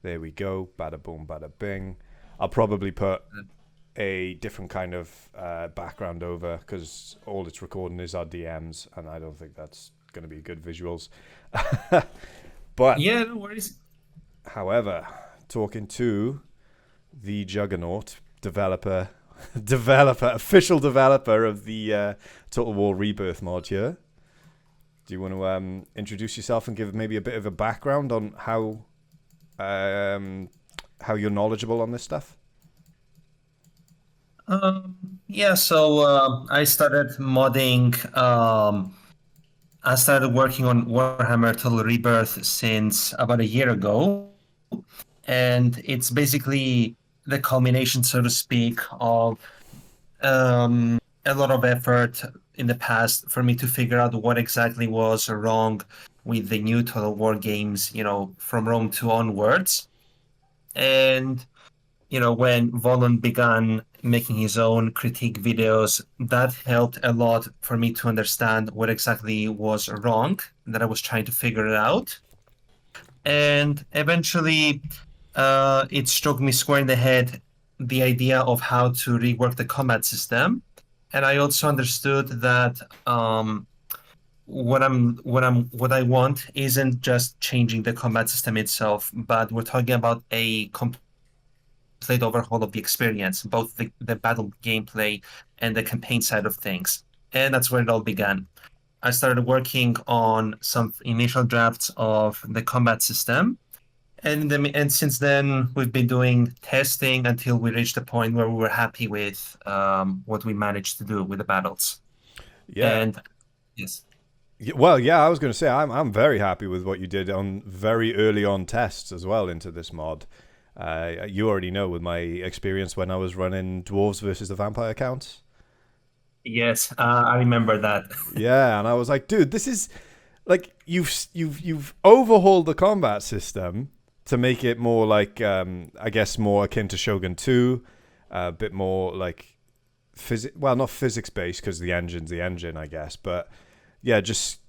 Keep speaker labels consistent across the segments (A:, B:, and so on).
A: There we go. Bada boom, bada bing. I'll probably put a different kind of background over because all it's recording is our DMs, and I don't think that's going to be good visuals. But,
B: Yeah, no worries.
A: however, talking to the Juggernaut developer, official developer of the Total War Rebirth mod here. Do you want to introduce yourself and give maybe a bit of a background on um, how you're knowledgeable on this stuff?
B: Yeah, so I started modding. I started working on Warhammer Total Rebirth since about a year ago, and it's basically the culmination, so to speak, of a lot of effort in the past for me to figure out what exactly was wrong with the new Total War games, from Rome 2 onwards. And when Volan began making his own critique videos, that helped a lot for me to understand what exactly was wrong, that I was trying to figure it out. And eventually, it struck me square in the head the idea of how to rework the combat system. And I also understood that what I want isn't just changing the combat system itself, but we're talking about a complete overhaul of the experience, both the battle gameplay and the campaign side of things. And that's where it all began. I started working on some initial drafts of the combat system. And since then, we've been doing testing until we reached the point where we were happy with what we managed to do with the battles.
A: Yeah.
B: And yes.
A: Well, yeah, I was going to say I'm very happy with what you did on very early on tests as well into this mod. You already know with my experience when I was running dwarves versus the vampire counts.
B: Yes, I remember that.
A: Yeah, and I was like, dude, this is like you've overhauled the combat system to make it more like I guess more akin to Shogun 2, a bit more like not physics based because the engine's the engine, I guess, but yeah, just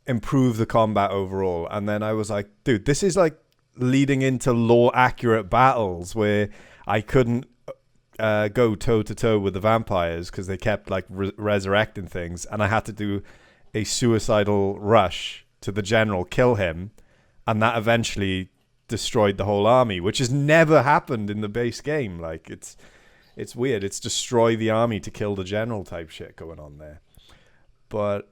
A: improve the combat overall. And then I was like, dude, this is like leading into lore accurate battles where I couldn't go toe to toe with the vampires because they kept like resurrecting things, and I had to do a suicidal rush to the general, kill him, and that eventually destroyed the whole army, which has never happened in the base game. Like it's weird. It's destroy the army to kill the general type shit going on there. But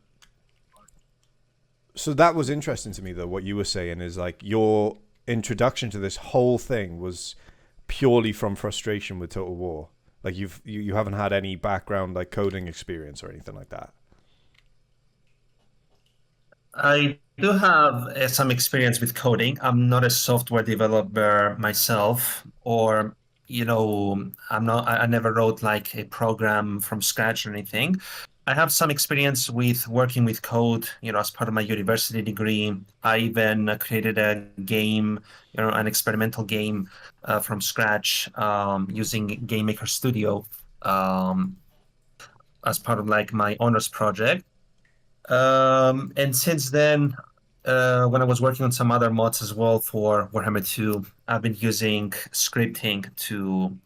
A: so that was interesting to me though. What you were saying is like your introduction to this whole thing was purely from frustration with Total War. Like you haven't had any background like coding experience or anything like that.
B: I do have some experience with coding. I'm not a software developer myself, or I never wrote like a program from scratch or anything. I have some experience with working with code, as part of my university degree. I even created a game, an experimental game from scratch using Game Maker Studio as part of like my honors project. And since then, when I was working on some other mods as well for Warhammer 2, I've been using scripting to,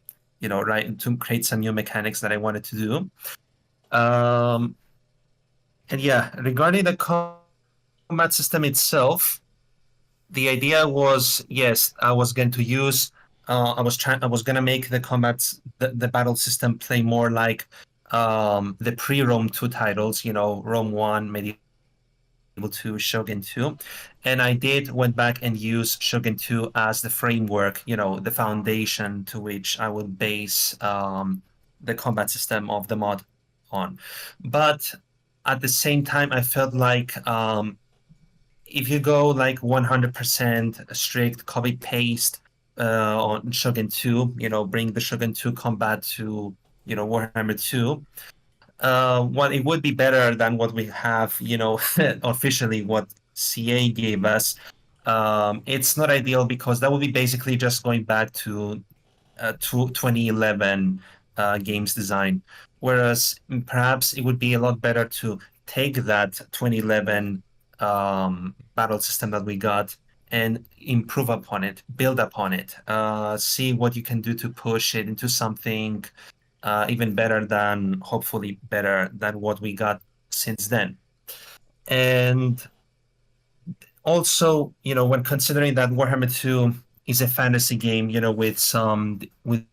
B: write to create some new mechanics that I wanted to do. Um, and yeah, regarding the combat system itself, the idea was, yes, I was going to use, I was going to make the battle system play more like the pre-Rome 2 titles, Rome 1, maybe able to Shogun 2. And I did went back and use Shogun 2 as the framework, the foundation to which I would base the combat system of the mod on. But at the same time, I felt like if you go like 100% strict copy paste on Shogun 2, bring the Shogun 2 combat to, Warhammer 2, well, it would be better than what we have, officially what CA gave us. It's not ideal because that would be basically just going back to 2011 games design. Whereas perhaps it would be a lot better to take that 2011 battle system that we got and improve upon it, build upon it, see what you can do to push it into something even better than, hopefully better than what we got since then. And also, when considering that Warhammer 2 is a fantasy game, with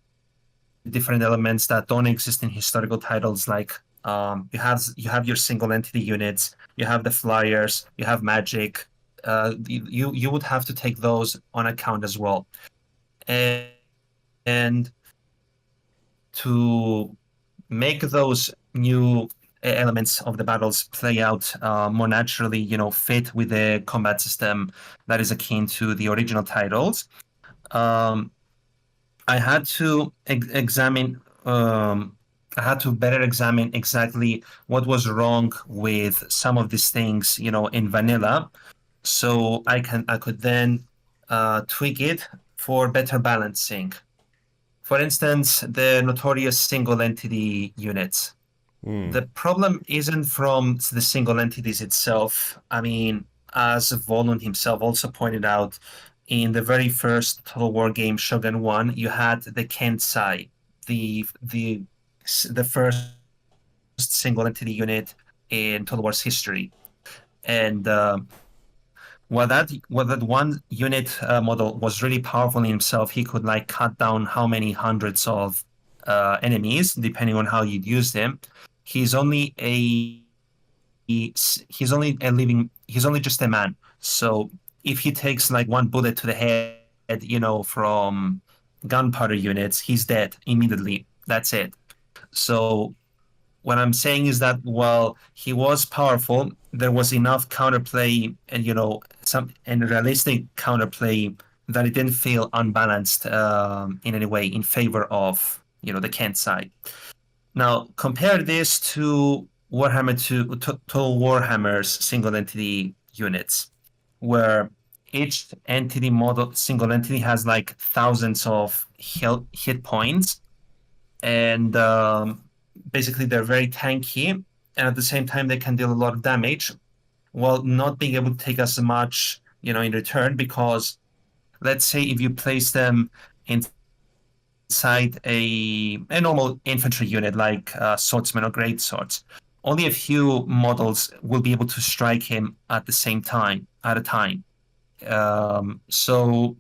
B: different elements that don't exist in historical titles, like you have your single entity units, you have the flyers, you have magic. You would have to take those on account as well. And, and to make those new elements of the battles play out more naturally, fit with the combat system that is akin to the original titles. Um, I had to examine. I had to better examine exactly what was wrong with some of these things, in vanilla, so I could then tweak it for better balancing. For instance, the notorious single entity units.
A: Mm.
B: The problem isn't from the single entities itself. I mean, as Volund himself also pointed out, in the very first Total War game, Shogun 1, you had the Kensai, the first single entity unit in Total War's history. And while that one unit model was really powerful in himself, he could like cut down how many hundreds of enemies depending on how you'd use them. He's only a he's only just a man. So if he takes like one bullet to the head, from gunpowder units, he's dead immediately. That's it. So what I'm saying is that while he was powerful, there was enough counterplay and some and realistic counterplay that it didn't feel unbalanced in any way in favor of the Kent side. Now compare this to Warhammer 2, Total Warhammer's single entity units, where each entity model, single entity, has like thousands of hit points, and basically they're very tanky, and at the same time they can deal a lot of damage while not being able to take as much in return, because let's say if you place them inside a normal infantry unit like swordsmen or great swords, only a few models will be able to strike him at the same time at a time. So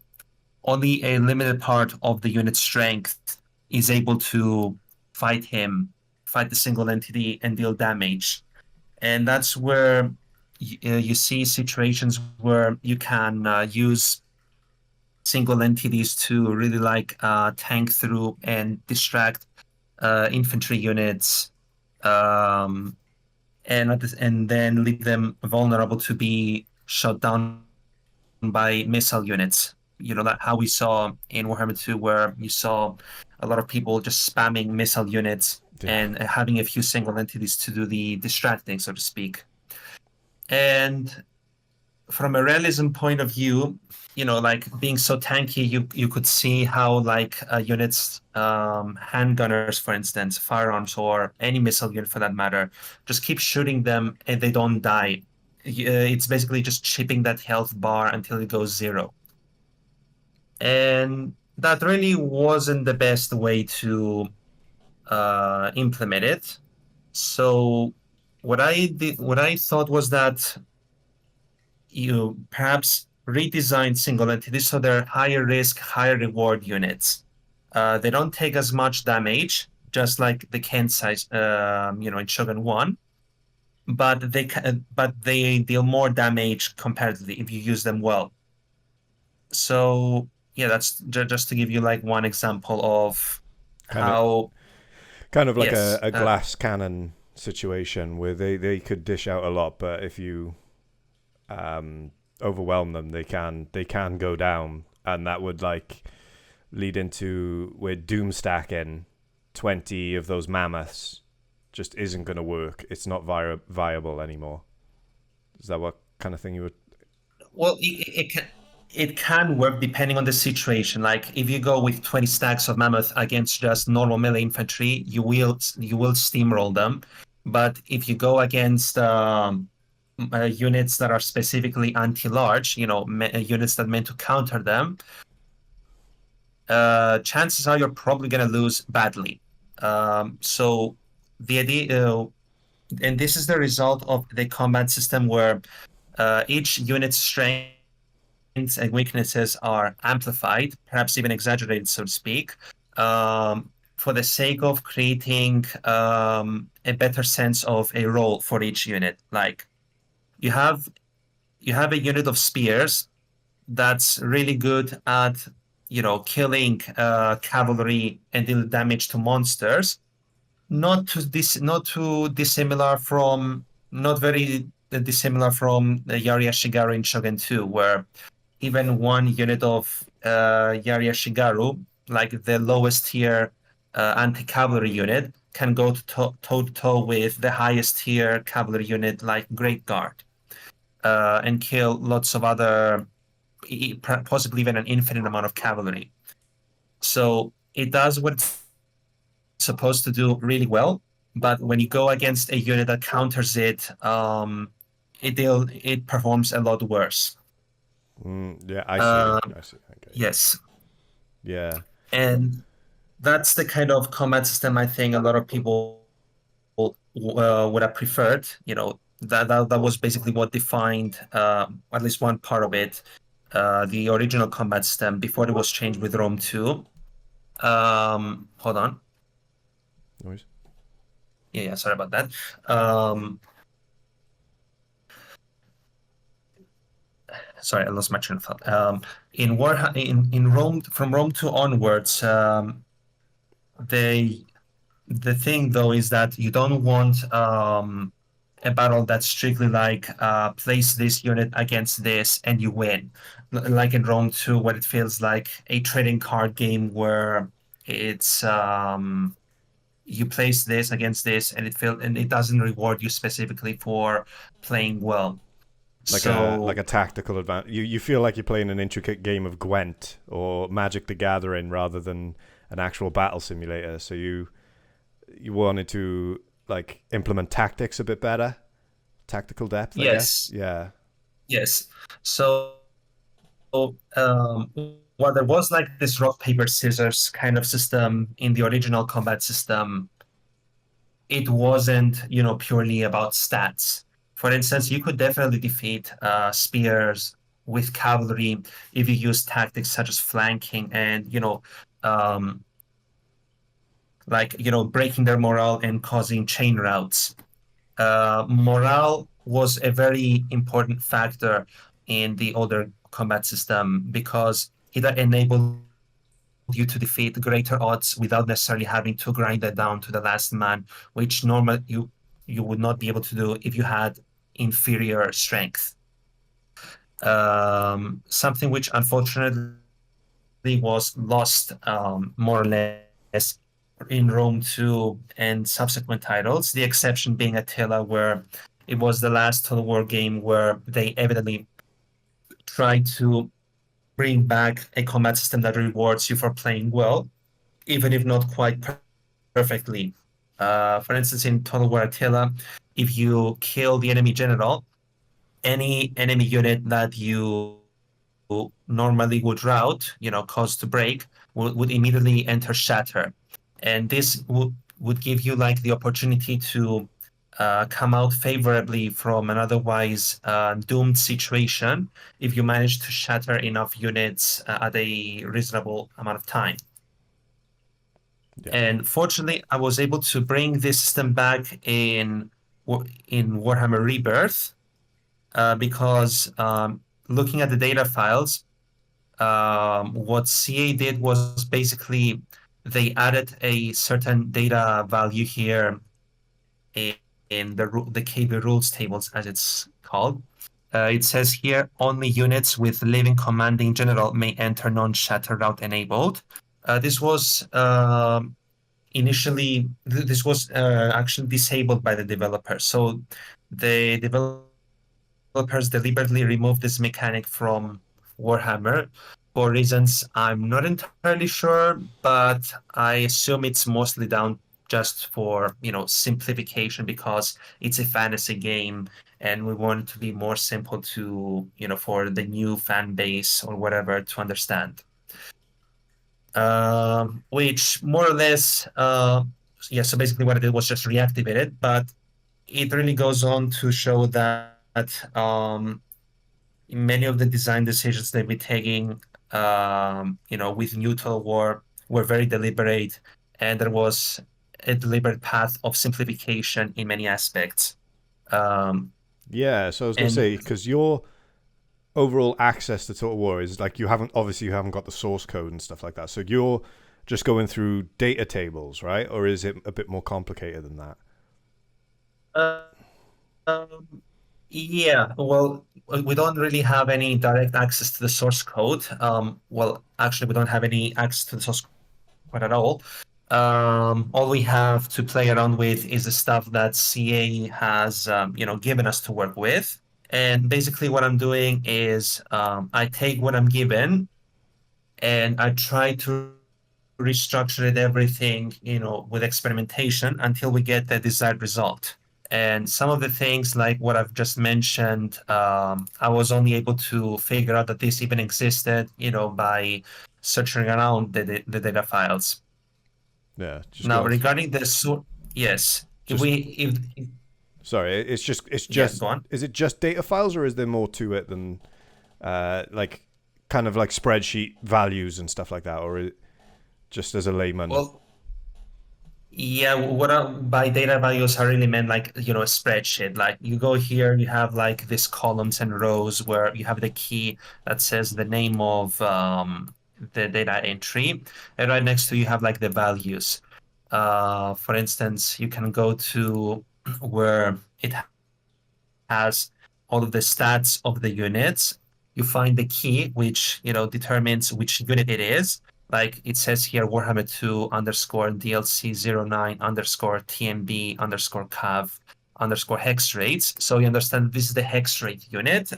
B: only a limited part of the unit's strength is able to fight the single entity and deal damage. And that's where you see situations where you can use single entities to really tank through and distract infantry units, um, and then leave them vulnerable to be shot down by missile units. That how we saw in Warhammer 2, where you saw a lot of people just spamming missile units
A: Yeah.
B: and having a few single entities to do the distracting, so to speak. And from a realism point of view, being so tanky, you could see how units, handgunners, for instance, firearms, or any missile unit for that matter, just keep shooting them and they don't die. It's basically just chipping that health bar until it goes zero. And that really wasn't the best way to implement it. So what I thought was that you perhaps redesign single entities so they're higher risk, higher reward units. They don't take as much damage, just like the Kensai, in Shogun 1, but they deal more damage comparatively if you use them well. So yeah, that's just to give you one example of
A: Kind of,
B: how.
A: kind of like
B: Yes,
A: a glass cannon situation where they could dish out a lot, but if you overwhelm them, they can go down, and that would lead into where doom stacking 20 of those mammoths just isn't going to work. It's not viable anymore. Is that what kind of thing you would?
B: well, it can work depending on the situation. Like if you go with 20 stacks of mammoth against just normal melee infantry, you will steamroll them. But if you go against units that are specifically anti-large, units that meant to counter them, chances are you're probably going to lose badly. So the idea, and this is the result of the combat system where each unit's strengths and weaknesses are amplified, perhaps even exaggerated, so to speak, for the sake of creating a better sense of a role for each unit. Like you have a unit of spears that's really good at killing cavalry and deal damage to monsters. Not very dissimilar from Yari Ashigaru in Shogun 2, where even one unit of Yari Ashigaru, like the lowest tier anti-cavalry unit, can go toe to toe with the highest tier cavalry unit like Great Guard, and kill lots of other, possibly even an infinite amount of cavalry. So it does what it's supposed to do really well, but when you go against a unit that counters it, it performs a lot worse.
A: Yeah, I see.
B: Um,
A: I see. Okay.
B: yes,
A: Yeah.
B: and that's the kind of combat system I think a lot of people would have preferred. That was basically what defined at least one part of it, the original combat system before it was changed with Rome 2. Hold on.
A: Noise.
B: Yeah, sorry about that. Um, Sorry, I lost my train of thought. In Rome, from Rome 2 onwards, they the thing though is that you don't want a battle that's strictly like place this unit against this and you win, like in Rome 2, where it feels like a trading card game where it's you place this against this and it doesn't reward you specifically for playing well.
A: Like a
B: So
A: tactical advantage. You feel like you're playing an intricate game of Gwent or Magic the Gathering rather than an actual battle simulator. So you wanted to like implement tactics a bit better, tactical depth, I guess.
B: yes,
A: Yeah.
B: yes. So um, while there was like this rock paper scissors kind of system in the original combat system, it wasn't purely about stats. For instance, you could definitely defeat spears with cavalry if you use tactics such as flanking and um, breaking their morale and causing chain routes. Morale was a very important factor in the older combat system because it enabled you to defeat greater odds without necessarily having to grind that down to the last man, which normally you would not be able to do if you had inferior strength. Something which unfortunately was lost, more or less, in Rome 2 and subsequent titles, the exception being Attila, where it was the last Total War game where they evidently tried to bring back a combat system that rewards you for playing well, even if not quite perfectly. For instance, in Total War Attila, if you kill the enemy general, any enemy unit that you normally would rout, cause to break, would immediately enter shatter. And this would give you like the opportunity to come out favorably from an otherwise doomed situation if you manage to shatter enough units at a reasonable amount of time.
A: Yeah.
B: And fortunately, I was able to bring this system back in Warhammer Rebirth, because looking at the data files, what CA did was basically they added a certain data value here in, the KB rules tables, as it's called. It says here only units with living commanding general may enter non-shatter route enabled. This was initially this was actually disabled by the developer. So the developers deliberately removed this mechanic from Warhammer for reasons I'm not entirely sure, but I assume it's mostly down just for, simplification, because it's a fantasy game and we want it to be more simple to, for the new fan base or whatever to understand. Which more or less, yeah, so basically what it did was just reactivate it, but it really goes on to show that many of the design decisions they've been taking, with new Total War were very deliberate, and there was a deliberate path of simplification in many aspects. Um,
A: Yeah, so I was gonna
B: and
A: say because your overall access to Total War is like you haven't got the source code and stuff like that. So you're just going through data tables, right? Or is it a bit more complicated than that?
B: uh, um, yeah, well, we don't really have any direct access to the source code. Well, actually, we don't have any access to the source code at all. All we have to play around with is the stuff that CA has, given us to work with. And basically, what I'm doing is I take what I'm given and I try to restructure it everything, with experimentation until we get the desired result. And some of the things, like what I've just mentioned, I was only able to figure out that this even existed, by searching around the data files.
A: Yeah, just
B: Now,
A: going.
B: regarding the source, yes,
A: Just
B: if
A: sorry, it's
B: yeah,
A: just
B: go on.
A: is it just data files or is there more to it than like kind of like spreadsheet values and stuff like that, or just as a layman?
B: Well, yeah, by data values, I really meant like, a spreadsheet. Like you go here, you have like these columns and rows where you have the key that says the name of the data entry, and right next to you have like the values. For instance, you can go to where it has all of the stats of the units. You find the key, which determines which unit it is. Like it says here, Warhammer 2 underscore DLC 09 underscore TMB underscore cav underscore hex rates. So you understand this is the hex rate unit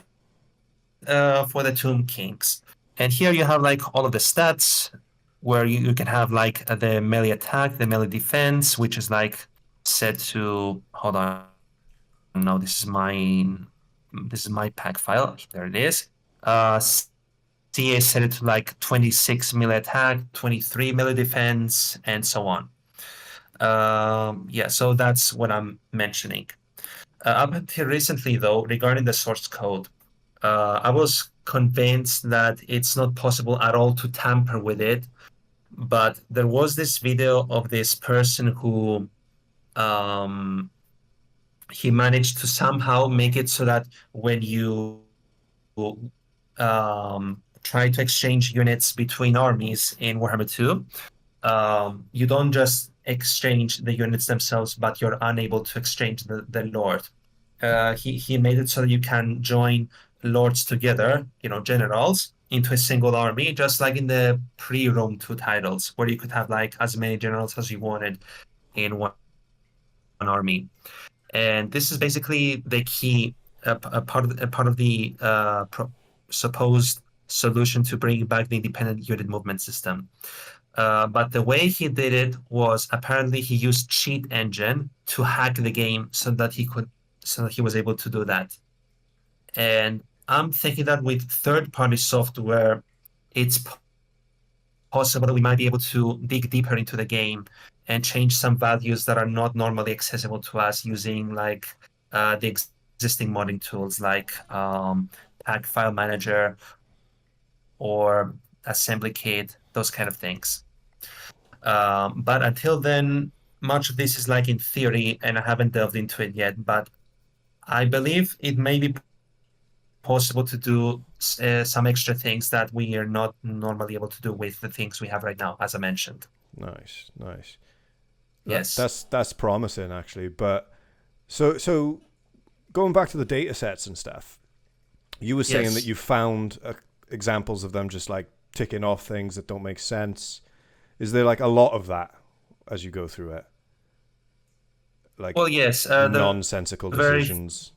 B: for the Tomb Kings. And here you have like all of the stats where you can have like the melee attack, the melee defense, which is like set to, hold on, no, this is my pack file. There it is. CA set it to like 26 melee attack, 23 melee defense, and so on. Yeah, so that's what I'm mentioning. Up until recently, though, regarding the source code, I was convinced that it's not possible at all to tamper with it. But there was this video of this person who um, he managed to somehow make it so that when you try to exchange units between armies in Warhammer 2, you don't just exchange the units themselves, but you're unable to exchange the lord. He made it so that you can join lords together, generals, into a single army, just like in the pre-Rome 2 titles, where you could have like as many generals as you wanted in one army. And this is basically the key, a part of the supposed solution to bring back the independent unit movement system. But the way he did it was apparently he used cheat engine to hack the game so that he was able to do that. And I'm thinking that with third-party software, it's possible that we might be able to dig deeper into the game and change some values that are not normally accessible to us using like the existing modding tools like Pack File Manager or Assembly Kit, those kind of things. But until then, much of this is like in theory, and I haven't delved into it yet. But I believe it may be possible to do some extra things that we are not normally able to do with the things we have right now, as I mentioned.
A: Nice, nice.
B: Yes.
A: That's promising actually. But so going back to the data sets and stuff, you were saying that
B: Yes.
A: you found examples of them just like ticking off things that don't make sense. Is there like a lot of that as you go through it? Like
B: Well, yes. The
A: nonsensical
B: very
A: decisions.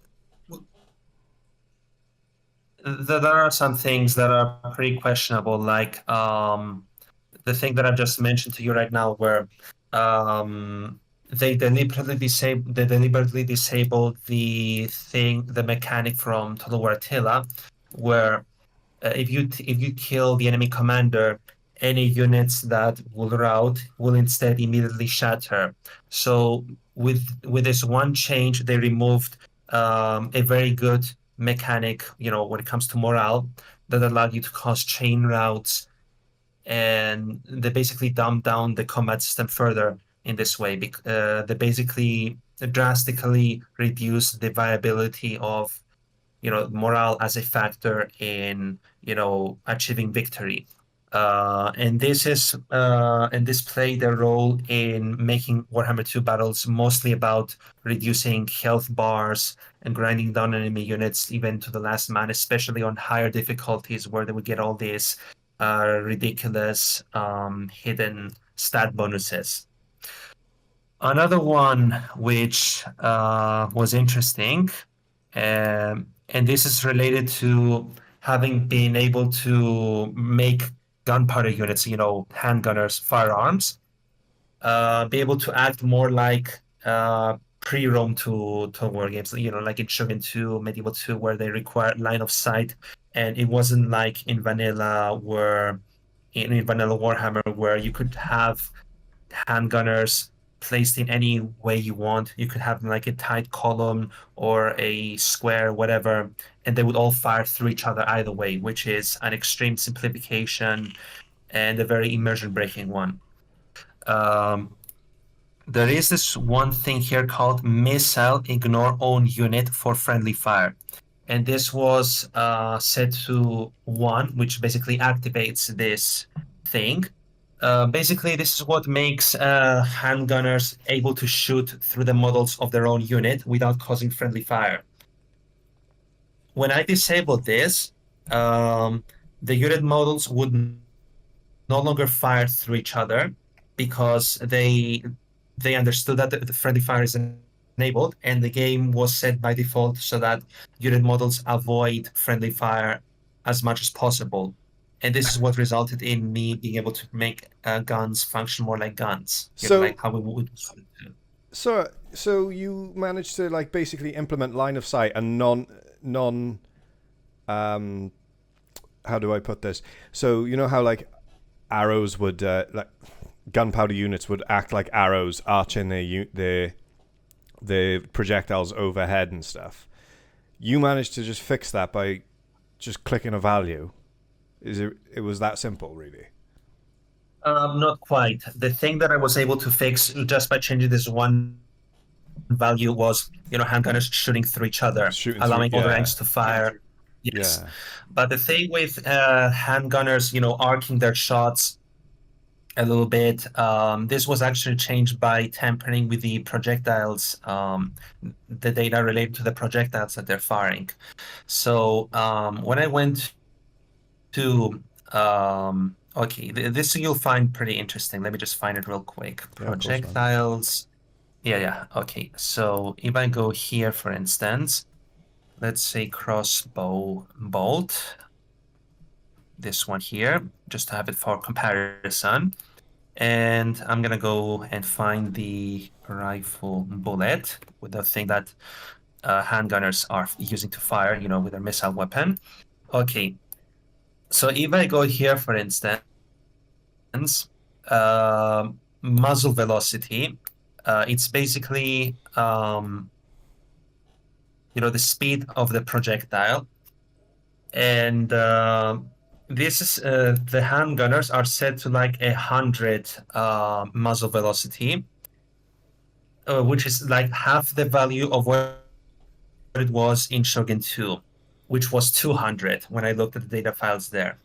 B: there are some things that are pretty questionable, like the thing that I've just mentioned to you right now, where um, they deliberately disabled the mechanic from Total War Attila, where if you kill the enemy commander, any units that will rout will instead immediately shatter. So with this one change, they removed a very good mechanic, when it comes to morale, that allowed you to cause chain routes, and they basically dumbed down the combat system further in this way. They basically drastically reduced the viability of morale as a factor in achieving victory. And this played a role in making Warhammer 2 battles mostly about reducing health bars and grinding down enemy units even to the last man, especially on higher difficulties where they would get all these ridiculous hidden stat bonuses. Another one which was interesting, and this is related to having been able to make gunpowder units, handgunners, firearms, be able to act more like pre-Rome to war games, like in Shogun 2, Medieval 2, where they require line of sight, and it wasn't like in vanilla in vanilla Warhammer, where you could have handgunners placed in any way you want. You could have like a tight column or a square, whatever, and they would all fire through each other either way, which is an extreme simplification and a very immersion breaking one. Um, there is this one thing here called missile ignore own unit for friendly fire. And this was set to 1, which basically activates this thing. Basically, this is what makes handgunners able to shoot through the models of their own unit without causing friendly fire. When I disabled this, the unit models would no longer fire through each other because they understood that the friendly fire is enabled, and the game was set by default so that unit models avoid friendly fire as much as possible. And this is what resulted in me being able to make guns function more like guns,
A: So
B: like how we would.
A: so you managed to like basically implement line of sight and non um how do I put this? So you know how like arrows would like gunpowder units would act like arrows, arching their projectiles overhead and stuff. You managed to just fix that by just clicking a value. It was that simple, really?
B: Not quite. The thing that I was able to fix just by changing this one value was, handgunners shooting through each other,
A: Shooting through,
B: allowing all the ranks to fire. Yes.
A: yeah,
B: But the thing with handgunners, arcing their shots a little bit, this was actually changed by tampering with the projectiles, the data related to the projectiles that they're firing. So when I went to okay, this you'll find pretty interesting. Let me just find it real quick.
A: yeah, of course, man.
B: Projectiles. Yeah. Okay. So if I go here, for instance, let's say crossbow bolt, this one here, just to have it for comparison. And I'm gonna go and find the rifle bullet with the thing that handgunners are using to fire, with their missile weapon. Okay. So if I go here, for instance, uh, muzzle velocity, it's basically the speed of the projectile, and this is the handgunners are set to like 100 muzzle velocity, which is like half the value of what it was in Shogun 2, which was 200 when I looked at the data files there.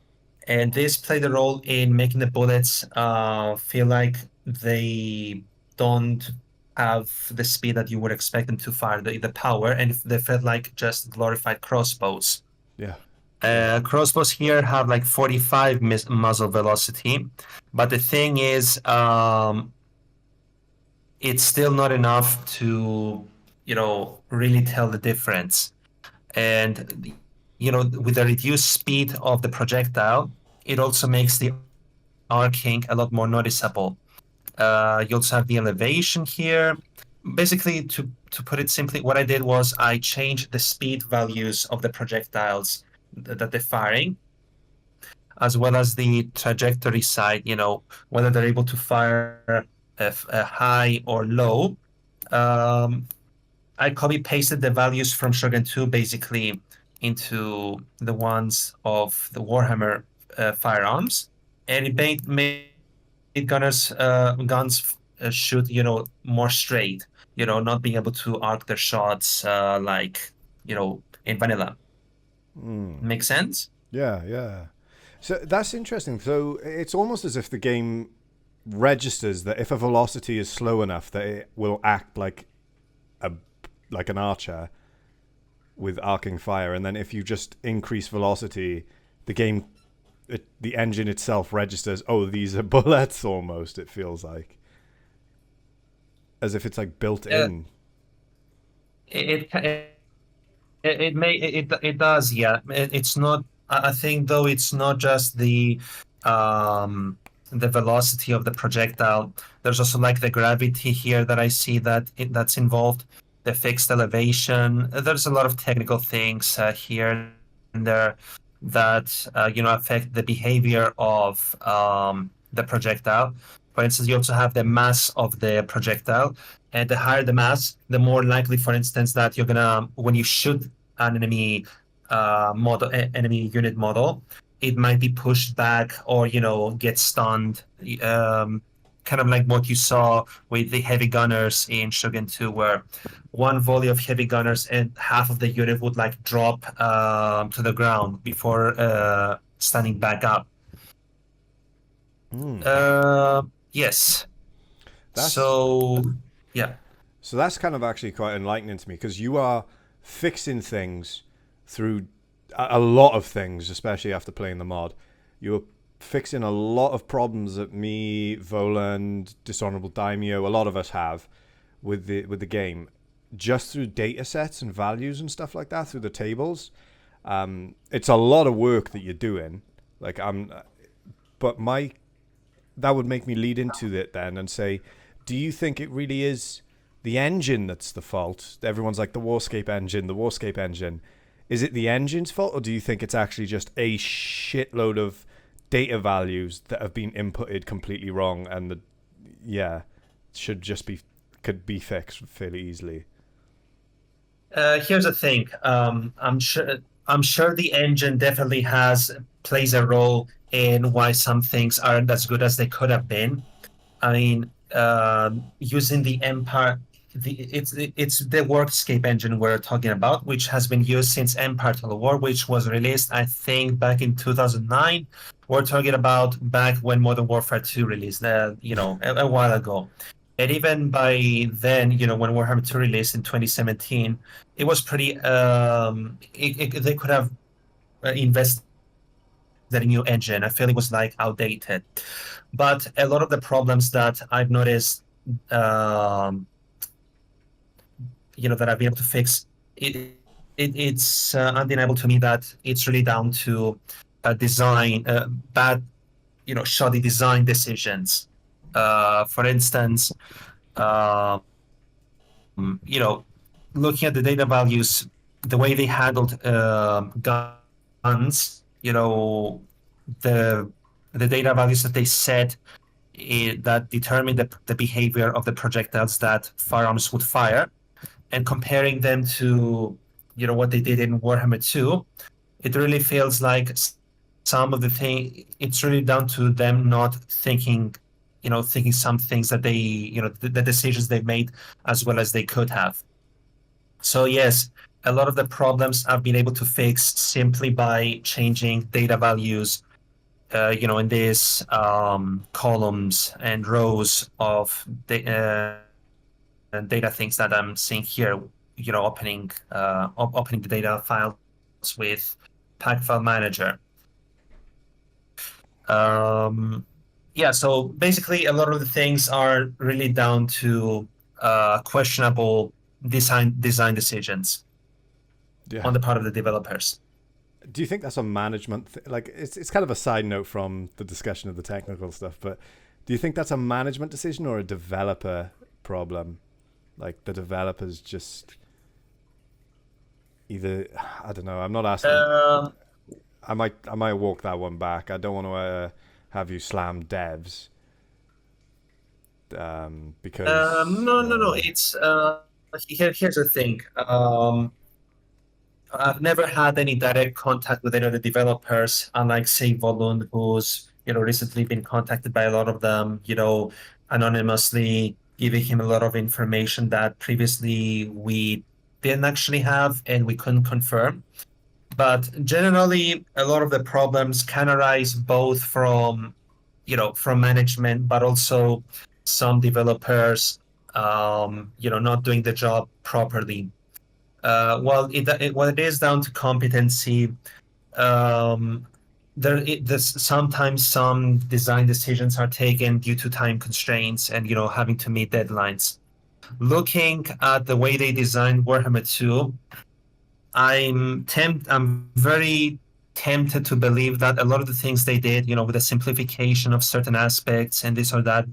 B: And this played a role in making the bullets feel like they don't have the speed that you would expect them to fire, the power, and they felt like just glorified crossbows.
A: Yeah.
B: Crossbows here have like 45 muzzle velocity, but the thing is, it's still not enough to, really tell the difference. And, with the reduced speed of the projectile, it also makes the arcing a lot more noticeable. You also have the elevation here. Basically, to put it simply, what I did was I changed the speed values of the projectiles that they're firing, as well as the trajectory side, whether they're able to fire a high or low. Um, I copy pasted the values from Shogun 2 basically into the ones of the Warhammer firearms, and it made guns shoot, more straight, not being able to arc their shots like, in vanilla. Make sense?
A: Yeah, yeah. So that's interesting. So it's almost as if the game registers that if a velocity is slow enough that it will act a like an archer with arcing fire, and then if you just increase velocity, the game, the engine itself registers. Oh, these are bullets. Almost, it feels like as if it's like built
B: Uh,
A: in.
B: it it it does, yeah. It's not. I think though it's not just the velocity of the projectile. There's also like the gravity here that I see that's involved, the fixed elevation. There's a lot of technical things here and there that affect the behavior of the projectile. For instance, you also have the mass of the projectile, and the higher the mass, the more likely, for instance, that you're gonna, when you shoot an enemy enemy unit model, it might be pushed back or get stunned. Kind of like what you saw with the heavy gunners in Shogun 2, where one volley of heavy gunners and half of the unit would like drop to the ground before standing back up.
A: Mm.
B: Uh, yes.
A: That's
B: So yeah.
A: So that's kind of actually quite enlightening to me because you are fixing things through a lot of things, especially after playing the mod. You're fixing a lot of problems that me, Voland, Dishonorable Daimyo, a lot of us have with the game, just through data sets and values and stuff like that, through the tables. It's a lot of work that you're doing. Like but my that would make me lead into it then and say, do you think it really is the engine that's the fault? Everyone's like the Warscape engine, the Warscape engine. Is it the engine's fault, or do you think it's actually just a shitload of data values that have been inputted completely wrong and should just could be fixed fairly easily?
B: Here's the thing. I'm sure the engine definitely plays a role in why some things aren't as good as they could have been. I mean, using the Empire, it's the Workscape engine we're talking about, which has been used since Empire Total War, which was released, I think, back in 2009. We're talking about back when Modern Warfare 2 released, a while ago. And even by then, when Warhammer 2 released in 2017, it was pretty. They could have invested in a new engine. I feel it was like outdated. But a lot of the problems that I've noticed, um, that I've been able to fix, it's undeniable to me that it's really down to design, bad, shoddy design decisions. For instance, um, you know, looking at the data values, the way they handled guns, the the data values that they set that determine the behavior of the projectiles that firearms would fire, and comparing them to what they did in Warhammer 2, it really feels like some of the thing. It's really down to them not thinking some things that the decisions they've made as well as they could have. So yes, a lot of the problems I've been able to fix simply by changing data values, in these columns and rows of data things that I'm seeing here. Opening the data files with Pack File Manager. Um, yeah, so basically, a lot of the things are really down to questionable design decisions
A: Yeah.
B: on the part of the developers.
A: Do you think that's a management like it's kind of a side note from the discussion of the technical stuff, but Do you think that's a management decision or a developer problem? Like the developers just either, I don't know. I'm not asking.
B: Um,
A: I might walk that one back. I don't want to have you slam devs because
B: no, no, no. It's here's the thing. I've never had any direct contact with any of the developers, unlike say Volund, who's recently been contacted by a lot of them, anonymously giving him a lot of information that previously we didn't actually have and we couldn't confirm. But generally, a lot of the problems can arise both from management, but also some developers, not doing the job properly. Well, it is down to competency. Um, there's sometimes some design decisions are taken due to time constraints and having to meet deadlines. Looking at the way they designed Warhammer 2, I'm very tempted to believe that a lot of the things they did, with the simplification of certain aspects and this or that,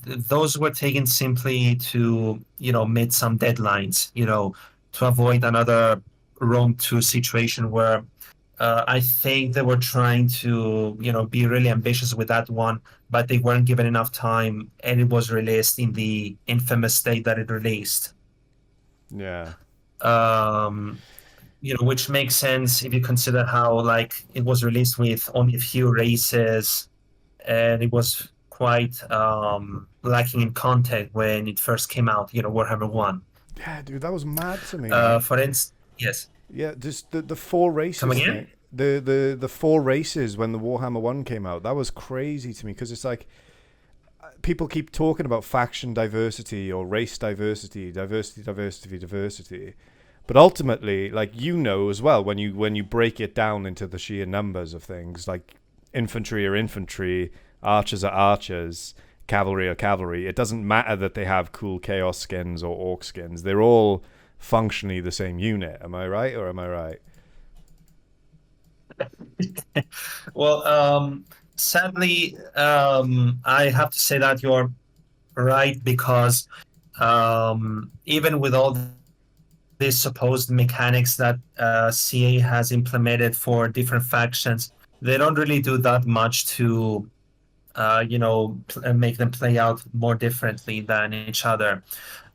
B: those were taken simply to meet some deadlines, to avoid another Rome 2 situation where I think they were trying to be really ambitious with that one, but they weren't given enough time, and it was released in the infamous state that it released.
A: yeah,
B: um which makes sense if you consider how like it was released with only a few races, and it was quite lacking in content when it first came out, Warhammer 1.
A: yeah, dude, that was mad to me, man.
B: For instance, yes,
A: Yeah, just the four
B: come
A: races thing.
B: again.
A: The four races when the Warhammer 1 came out, that was crazy to me because it's like people keep talking about faction diversity or race diversity, diversity. But ultimately, like as well, when you break it down into the sheer numbers of things, like infantry are infantry, archers are archers, cavalry are cavalry. It doesn't matter that they have cool chaos skins or orc skins. They're all functionally the same unit. Am I right or am I right?
B: Well, sadly, I have to say that you're right, because even with all these supposed mechanics that CA has implemented for different factions, they don't really do that much to make them play out more differently than each other.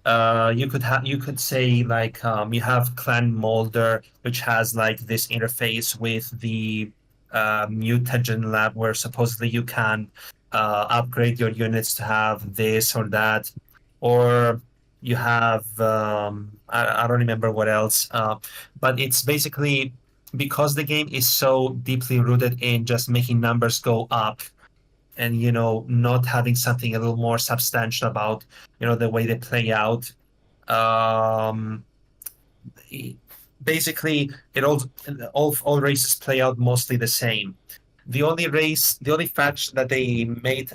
B: You could say like you have Clan Molder, which has like this interface with the mutagen lab, where supposedly you can upgrade your units to have this or that, or you have I don't remember what else, but it's basically because the game is so deeply rooted in just making numbers go up, and not having something a little more substantial about the way they play out. um Basically it all races play out mostly the same. The only faction that they made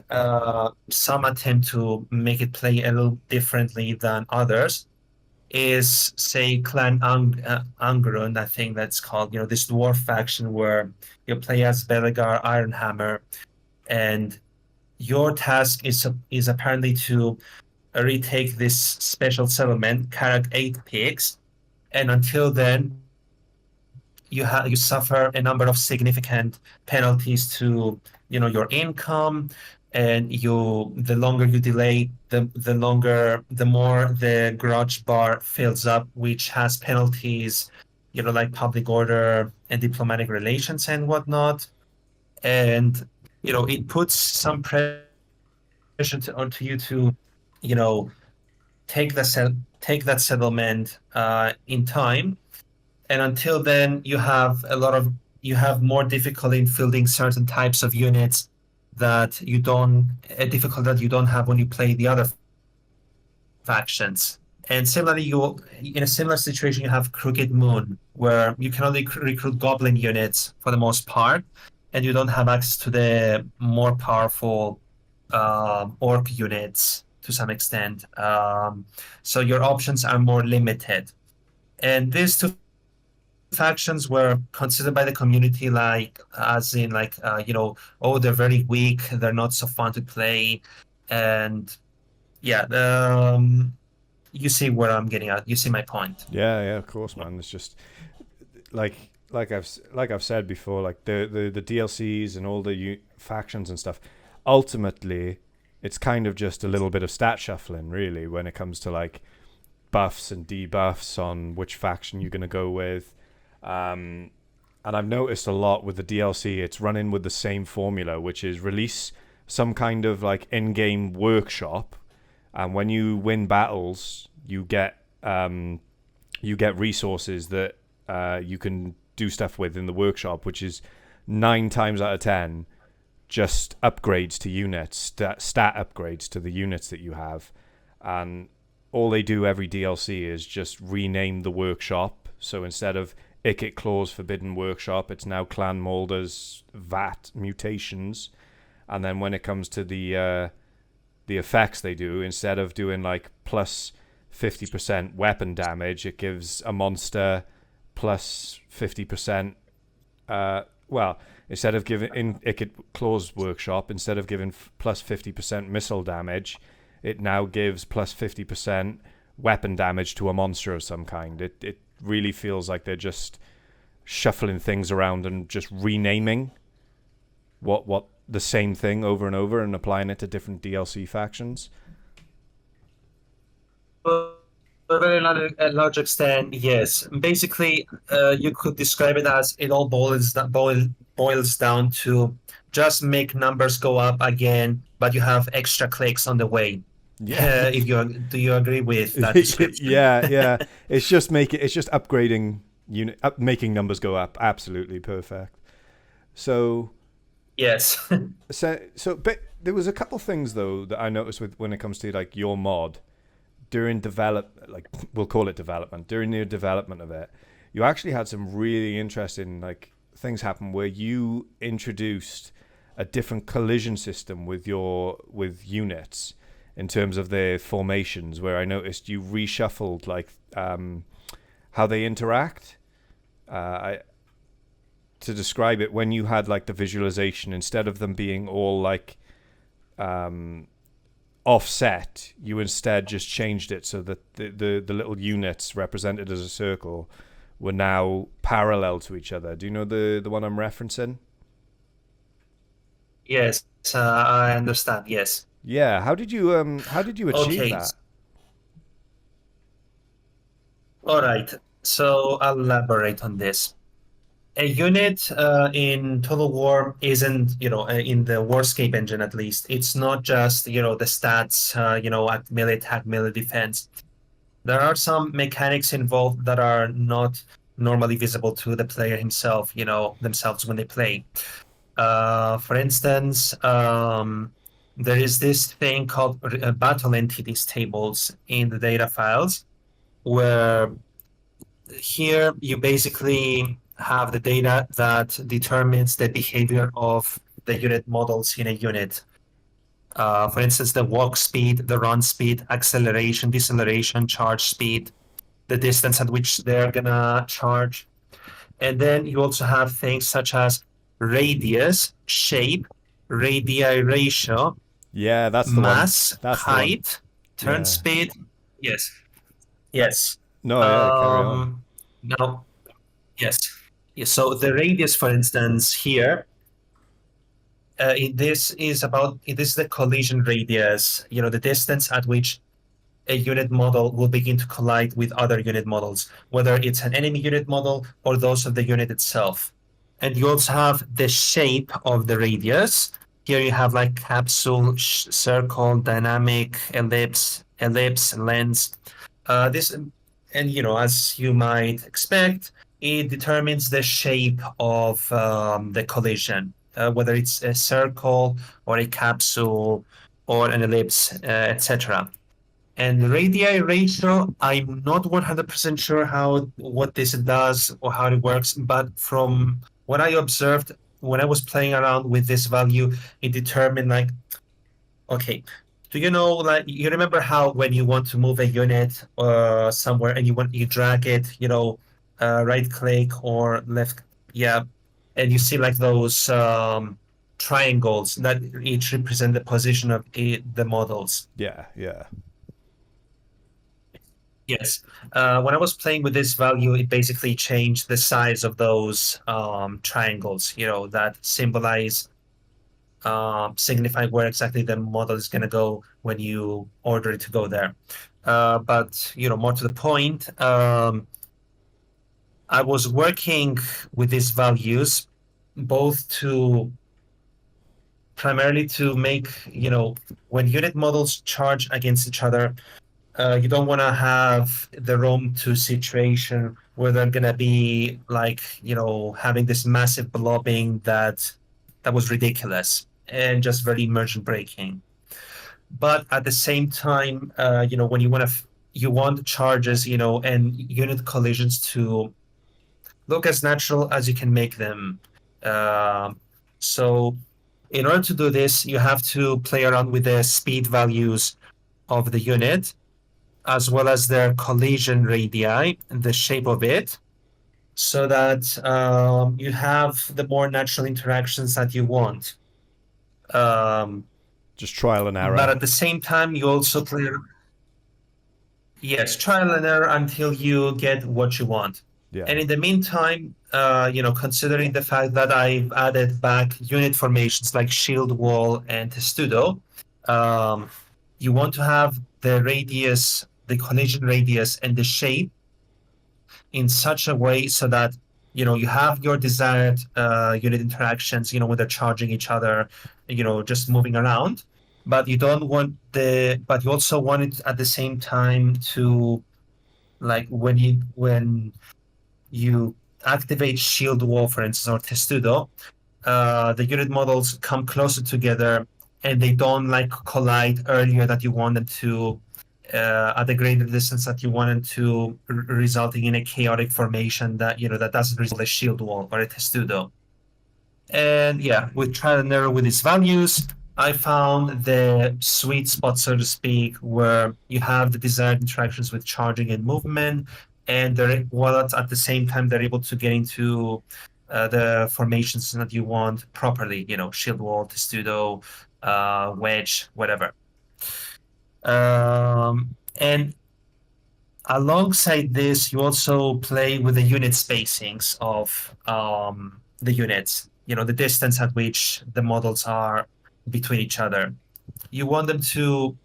B: some attempt to make it play a little differently than others is, say, Clan Angrun, I think that's called, this dwarf faction where you play as Belegar Ironhammer, and your task is apparently to retake this special settlement, Karak 8 Peaks, and until then, you suffer a number of significant penalties to your income, and the longer you delay, the more the grudge bar fills up, which has penalties, like public order and diplomatic relations and whatnot. And it puts some pressure onto you to you know take that settlement in time, and until then you have more difficulty in fielding certain types of units that you don't a difficult that you don't have when you play the other factions. And similarly, you in a similar situation, you have Crooked Moon, where you can only recruit goblin units for the most part, and you don't have access to the more powerful orc units to some extent. So your options are more limited. And these two factions were considered by the community like, as in like, oh, they're very weak, they're not so fun to play, and yeah, you see where I'm getting at. You see my point.
A: Yeah, yeah, of course, man. It's just like like I've said before, like the DLCs and all the factions and stuff. Ultimately, it's kind of just a little bit of stat shuffling, really, when it comes to like buffs and debuffs on which faction you're gonna go with. Um, and I've noticed a lot with the DLC, it's running with the same formula, which is release some kind of like in-game workshop, and when you win battles, you get resources that you can do stuff with in the workshop, which is 9 times out of 10 just upgrades to units, stat upgrades to the units that you have. And all they do every DLC is just rename the workshop. So instead of Ikit Claw's Forbidden Workshop, it's now Clan Moulder's VAT Mutations. And then when it comes to the effects they do, instead of doing like plus 50% weapon damage, it gives a monster plus 50%. Well, instead of giving in Ikit Claw's Workshop, instead of giving plus 50% missile damage, it now gives plus 50% weapon damage to a monster of some kind. It really feels like they're just shuffling things around and just renaming what the same thing over and over and applying it to different DLC factions.
B: To a very large extent, yes. Basically, you could describe it as it all boils down to just make numbers go up again, but you have extra clicks on the way.
A: Yeah.
B: If you do you agree with that description?
A: Yeah, yeah. It's just upgrading making numbers go up. Absolutely perfect. So
B: Yes.
A: but there was a couple things though that I noticed with when it comes to like your mod during like we'll call it development, during the development of it, you actually had some really interesting like things happen where you introduced a different collision system with units in terms of their formations, where I noticed you reshuffled like how they interact. I To describe it, when you had like the visualization, instead of them being all like offset, you instead just changed it so that the little units represented as a circle were now parallel to each other. Do you know the one I'm referencing?
B: Yes, I understand. Yes.
A: Yeah. How did you achieve
B: Okay.
A: that?
B: All right. So I'll elaborate on this. A unit in Total War isn't, in the Warscape engine at least, it's not just, the stats, at melee attack, melee defense. There are some mechanics involved that are not normally visible to the player himself, themselves when they play. For instance, there is this thing called battle entities tables in the data files, where here you basically have the data that determines the behavior of the unit models in a unit. For instance, the walk speed, the run speed, acceleration, deceleration, charge speed, the distance at which they're gonna charge. And then you also have things such as radius, shape, radii ratio,
A: Yeah, that's the one.
B: mass,
A: That's the one.
B: height, turn
A: Yeah.
B: speed. Yes, yes.
A: No, yeah, carry on.
B: Now, yes. Yeah, so the radius, for instance, here, this is the collision radius, the distance at which a unit model will begin to collide with other unit models, whether it's an enemy unit model or those of the unit itself. And you also have the shape of the radius. Here you have like capsule, circle, dynamic, ellipse, lens. This, and as you might expect, it determines the shape of the collision, whether it's a circle or a capsule or an ellipse, etc. And radii ratio, I'm not 100% sure what this does or how it works, but from what I observed when I was playing around with this value, it determined like, okay, do you know, like, you remember how when you want to move a unit somewhere and you drag it, right click or left, yeah, and you see like those triangles that each represent the position of the models.
A: Yeah, yeah.
B: Yes. When I was playing with this value, it basically changed the size of those triangles, that signify where exactly the model is going to go when you order it to go there. But, more to the point, I was working with these values both to primarily to make, when unit models charge against each other, you don't want to have the Rome 2 situation where they're going to be like, having this massive blobbing that was ridiculous and just very immersion breaking. But at the same time, when you want charges, and unit collisions to look as natural as you can make them. Uh, so in order to do this, you have to play around with the speed values of the unit as well as their collision radii, the shape of it, so that you have the more natural interactions that you want. Um,
A: Just trial and
B: but
A: error.
B: at the same time, you also play, yes, trial and error until you get what you want. And
A: Yeah.
B: in the meantime, considering the fact that I've added back unit formations like shield wall and testudo, um, you want to have the radius, the collision radius, and the shape in such a way so that you have your desired unit interactions, when they're charging each other, just moving around. But you don't want but you also want it at the same time to, like, when you activate shield wall, for instance, or testudo, the unit models come closer together and they don't like collide earlier that you want them to, at the greater distance that you want them to, resulting in a chaotic formation that doesn't result a shield wall or a testudo. And yeah, with trial and error with these values, I found the sweet spot, so to speak, where you have the desired interactions with charging and movement, and while at the same time they're able to get into the formations that you want properly, shield wall, testudo, wedge, whatever. And alongside this, you also play with the unit spacings of the units, the distance at which the models are between each other. You want them to,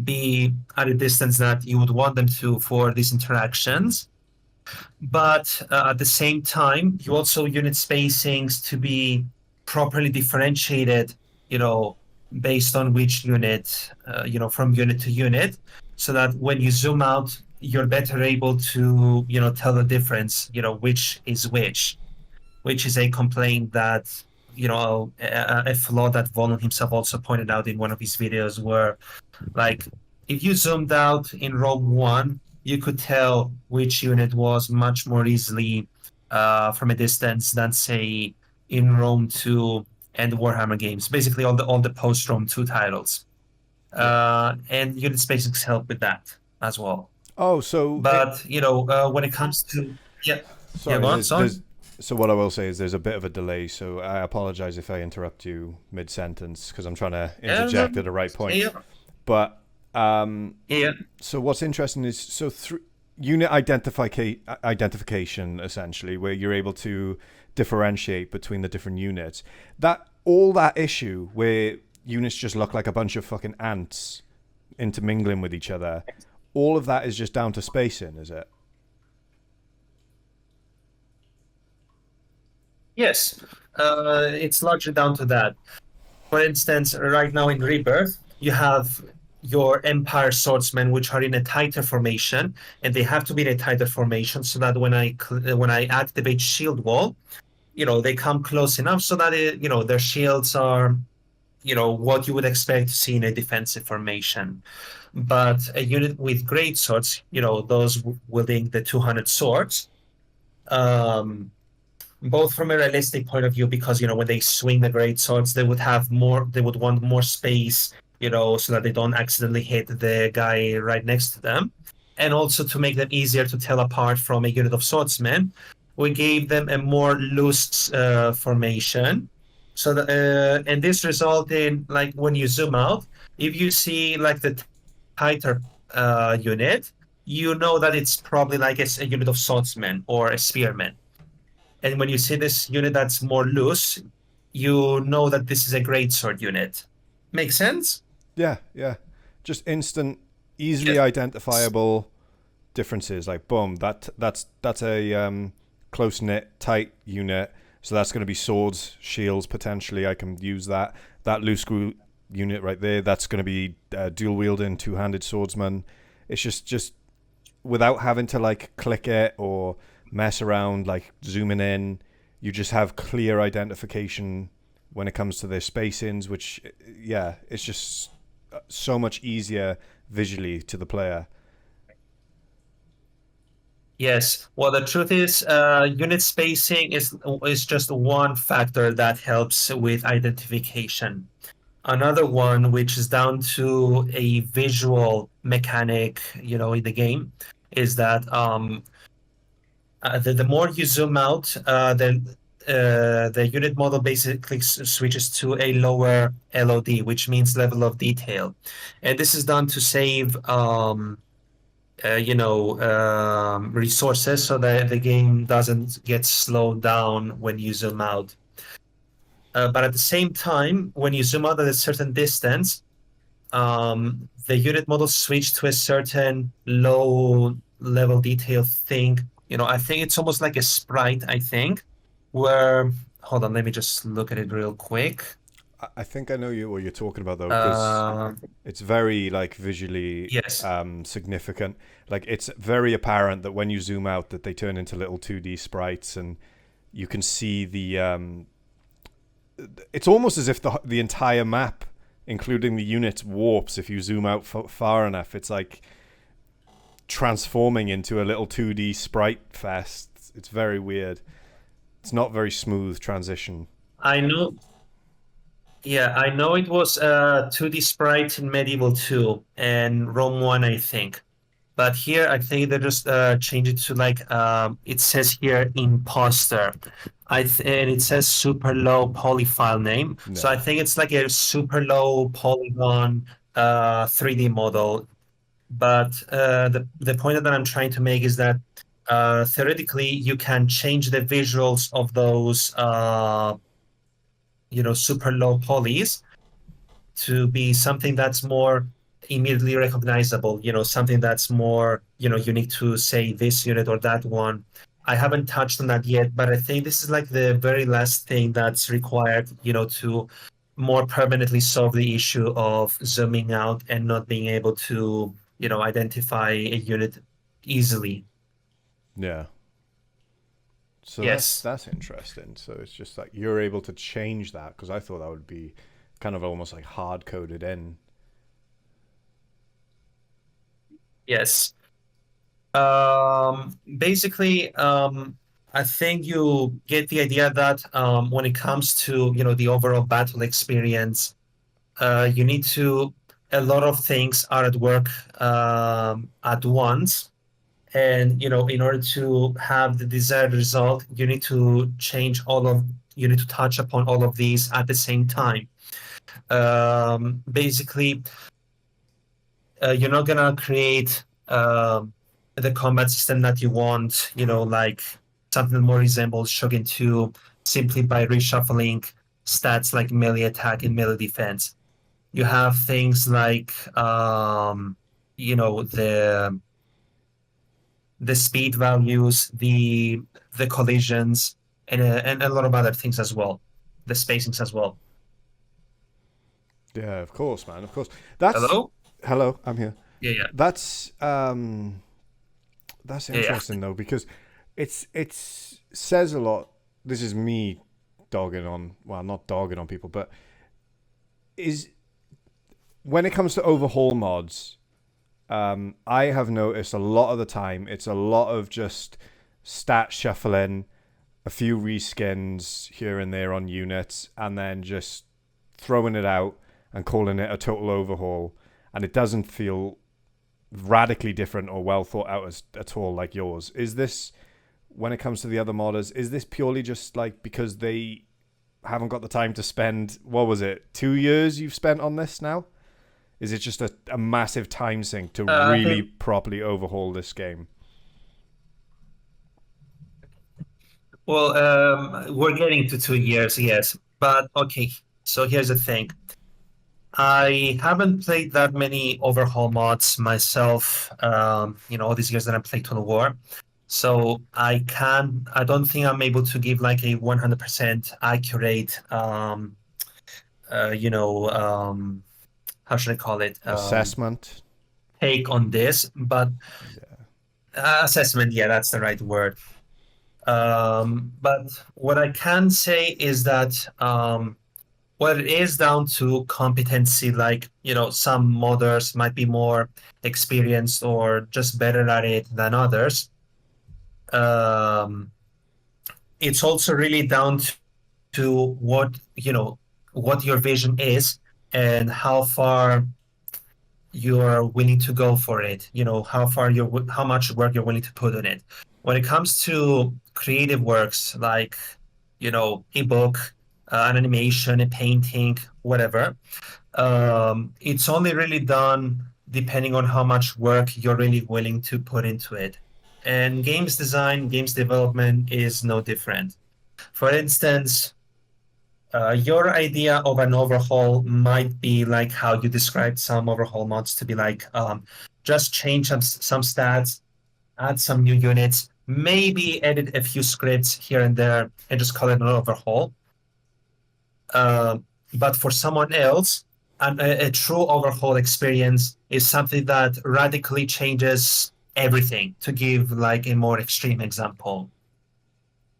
B: be at a distance that you would want them to for these interactions. But at the same time, you also unit spacings to be properly differentiated, based on which unit, from unit to unit, so that when you zoom out, you're better able to, tell the difference, which is which is a complaint that, a flaw that Volon himself also pointed out in one of his videos, where, like, if you zoomed out in Rome 1, you could tell which unit was much more easily from a distance than, say, in Rome 2 and Warhammer games, basically all the post-Rome 2 titles.
A: Yeah.
B: And unit spacings help with that as well.
A: Oh, so
B: But, when it comes to, yeah, yeah,
A: sorry.
B: go on, sorry.
A: So what I will say is there's a bit of a delay. So I apologize if I interrupt you mid sentence because I'm trying to interject at the right point.
B: Yeah,
A: But
B: yeah.
A: so what's interesting is unit identification essentially, where you're able to differentiate between the different units. That issue where units just look like a bunch of fucking ants intermingling with each other. All of that is just down to spacing, is it?
B: Yes, it's largely down to that. For instance, right now in Rebirth, you have your Empire swordsmen, which are in a tighter formation, and they have to be in a tighter formation so that when I activate Shield Wall, they come close enough so that their shields are, what you would expect to see in a defensive formation. But a unit with great swords, those wielding the 200 swords, um, both from a realistic point of view, because when they swing the great swords, they would want more space, so that they don't accidentally hit the guy right next to them. and also to make them easier to tell apart from a unit of swordsmen, we gave them a more loose formation. So and this resulted in, like, when you zoom out, if you see like the tighter unit, you know that it's probably like a unit of swordsmen or a spearman. And when you see this unit that's more loose, you know that this is a greatsword unit. Make sense?
A: Yeah, yeah. Just instant, easily
B: Yes.
A: identifiable differences. Like, boom, that's a close knit, tight unit. So that's going to be swords, shields potentially. I can use that. That loose screw unit right there. That's going to be dual wielding, two handed swordsman. It's just without having to like click it or mess around, like zooming in. You just have clear identification when it comes to their spacings, which, yeah, it's just so much easier visually to the player.
B: Yes. Well, the truth is, unit spacing is just one factor that helps with identification. Another one, which is down to a visual mechanic, in the game, is that the more you zoom out, the unit model basically switches to a lower LOD, which means level of detail, and this is done to save resources so that the game doesn't get slowed down when you zoom out. But at the same time, when you zoom out at a certain distance, the unit model switch to a certain low level detail thing. I think it's almost like a sprite, I think, where, hold on, let me just look at it real quick.
A: I think I know what you're talking about though, because
B: Uh,
A: it's very like visually
B: yes.
A: significant. Like it's very apparent that when you zoom out, that they turn into little 2D sprites, and you can see the. It's almost as if the entire map, including the units, warps if you zoom out far enough. It's like transforming into a little 2D sprite fest. It's very weird. It's not very smooth transition.
B: I know. Yeah, I know it was 2D sprite in Medieval 2 and Rome 1, I think. But here, I think they just changed it to like it says here imposter. And it says super low poly file name. So I
A: No.
B: think it's like a super low polygon 3D model. But the point that I'm trying to make is that theoretically you can change the visuals of those super low polys to be something that's more immediately recognizable, something that's more, unique to say this unit or that one. I haven't touched on that yet, but I think this is like the very last thing that's required, to more permanently solve the issue of zooming out and not being able to, identify a unit easily.
A: Yeah. So that's
B: Yes.
A: that's interesting. So it's just like you're able to change that, because I thought that would be kind of almost like hard coded in.
B: Yes. Basically, I think you get the idea that when it comes to the overall battle experience, you need to a lot of things are at work at once, and in order to have the desired result, you need to touch upon all of these at the same time. Basically, you're not gonna create the combat system that you want, like something that more resembles Shogun 2 simply by reshuffling stats like melee attack and melee defense. You have things like you know, the the speed values, the collisions, and a lot of other things as well. The spacings as well.
A: Yeah, of course, man. Of course. That's
B: Hello?
A: hello. I'm here.
B: Yeah, yeah.
A: That's that's
B: Yeah, yeah.
A: interesting though, because it's says a lot. This is me dogging on, well, not dogging on people, but is when it comes to overhaul mods, I have noticed a lot of the time it's a lot of just stat shuffling, a few reskins here and there on units, and then just throwing it out and calling it a total overhaul. And it doesn't feel radically different or well thought out at all like yours. Is this, when it comes to the other modders, is this purely just like because they haven't got the time to spend, what was it, 2 years you've spent on this now? Is it just a massive time sink to
B: I
A: really
B: think,
A: properly overhaul this game?
B: well, we're getting to 2 years, yes. But okay, so here's the thing. I haven't played that many Overhaul mods myself, all these years that I played Total War. So I don't think I'm able to give like a 100% accurate, you know, how should I call it?
A: Assessment?
B: Take on this, but
A: Yeah.
B: assessment, yeah, that's the right word. But what I can say is that, well, it is down to competency. Like, some modders might be more experienced or just better at it than others. Um, it's also really down to what your vision is and how far you're willing to go for it. How much work you're willing to put on it. When it comes to creative works like, ebook, an animation, a painting, whatever, it's only really done depending on how much work you're really willing to put into it. And games design, games development is no different. For instance, your idea of an overhaul might be like how you described some overhaul mods to be like, just change some stats, add some new units, maybe edit a few scripts here and there, and just call it an overhaul. Uh, but for someone else, a true overhaul experience is something that radically changes everything. To give like a more extreme example,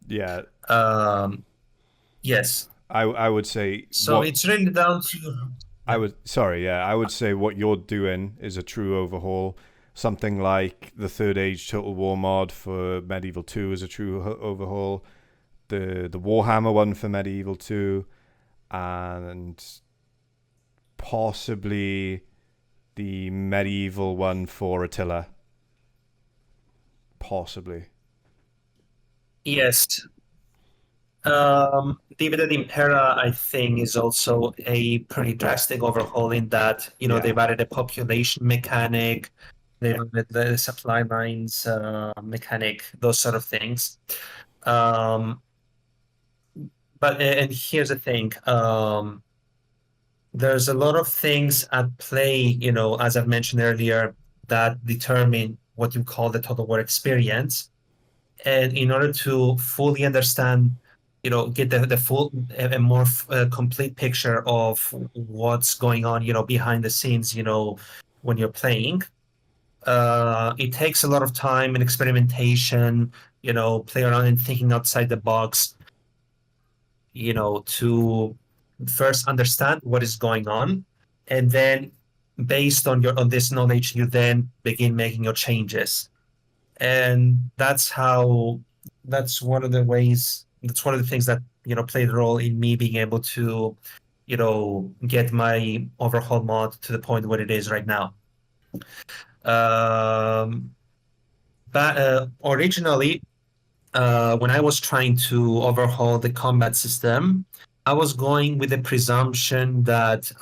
A: Yeah.
B: um, yes.
A: I would say
B: So
A: what
B: it's really down to,
A: I
B: yeah.
A: would sorry, yeah, I would say what you're doing is a true overhaul. Something like the Third Age Total War mod for Medieval 2 is a true overhaul. The Warhammer one for Medieval 2, and possibly the medieval one for Attila. Possibly.
B: Yes. Dividend Impera, I think, is also a pretty drastic overhaul in that,
A: Yeah.
B: they've added a population mechanic, they've added the supply lines mechanic, those sort of things. Um, but and here's the thing, there's a lot of things at play, as I've mentioned earlier, that determine what you call the total war experience. And in order to fully understand, get the full, a more complete picture of what's going on, behind the scenes, when you're playing, it takes a lot of time and experimentation, play around and thinking outside the box, to first understand what is going on, and then based on this knowledge, you then begin making your changes. And that's one of the things that played a role in me being able to get my overhaul mod to the point where it is right now. um but originally, when I was trying to overhaul the combat system, I was going with the presumption that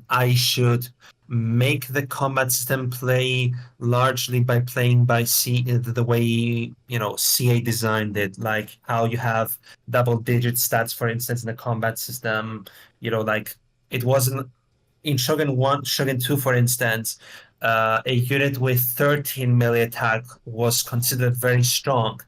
B: I should make the combat system play largely by playing by the way CA designed it, like how you have double-digit stats, for instance, in the combat system. Like it wasn't in Shogun 1, Shogun 2, for instance. A unit with 13 melee attack was considered very strong,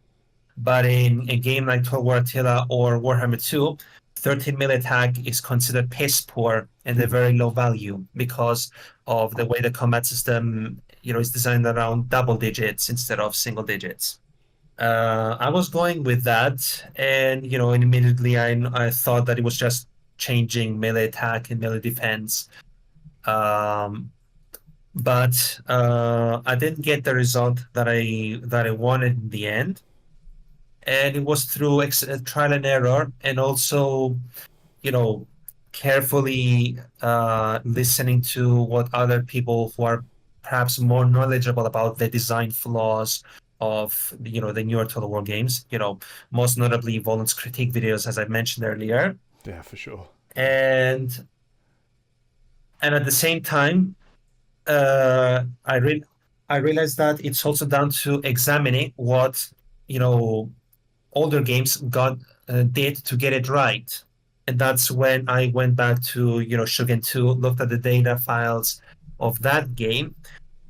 B: but in a game like Total War Attila or Warhammer 2, 13 mil attack is considered piss poor and a very low value because of the way the combat system, is designed around double digits instead of single digits. I was going with that, and and immediately I thought that it was just changing melee attack and melee defense. Um, but I didn't get the result that I wanted in the end, and it was through trial and error, and also you know carefully listening to what other people who are perhaps more knowledgeable about the design flaws of the newer Total War games. Most notably Volan's critique videos, as I mentioned earlier,
A: Yeah, for sure.
B: and at the same time, I realized that it's also down to examining what older games did to get it right. And that's when I went back to Shogun 2, looked at the data files of that game,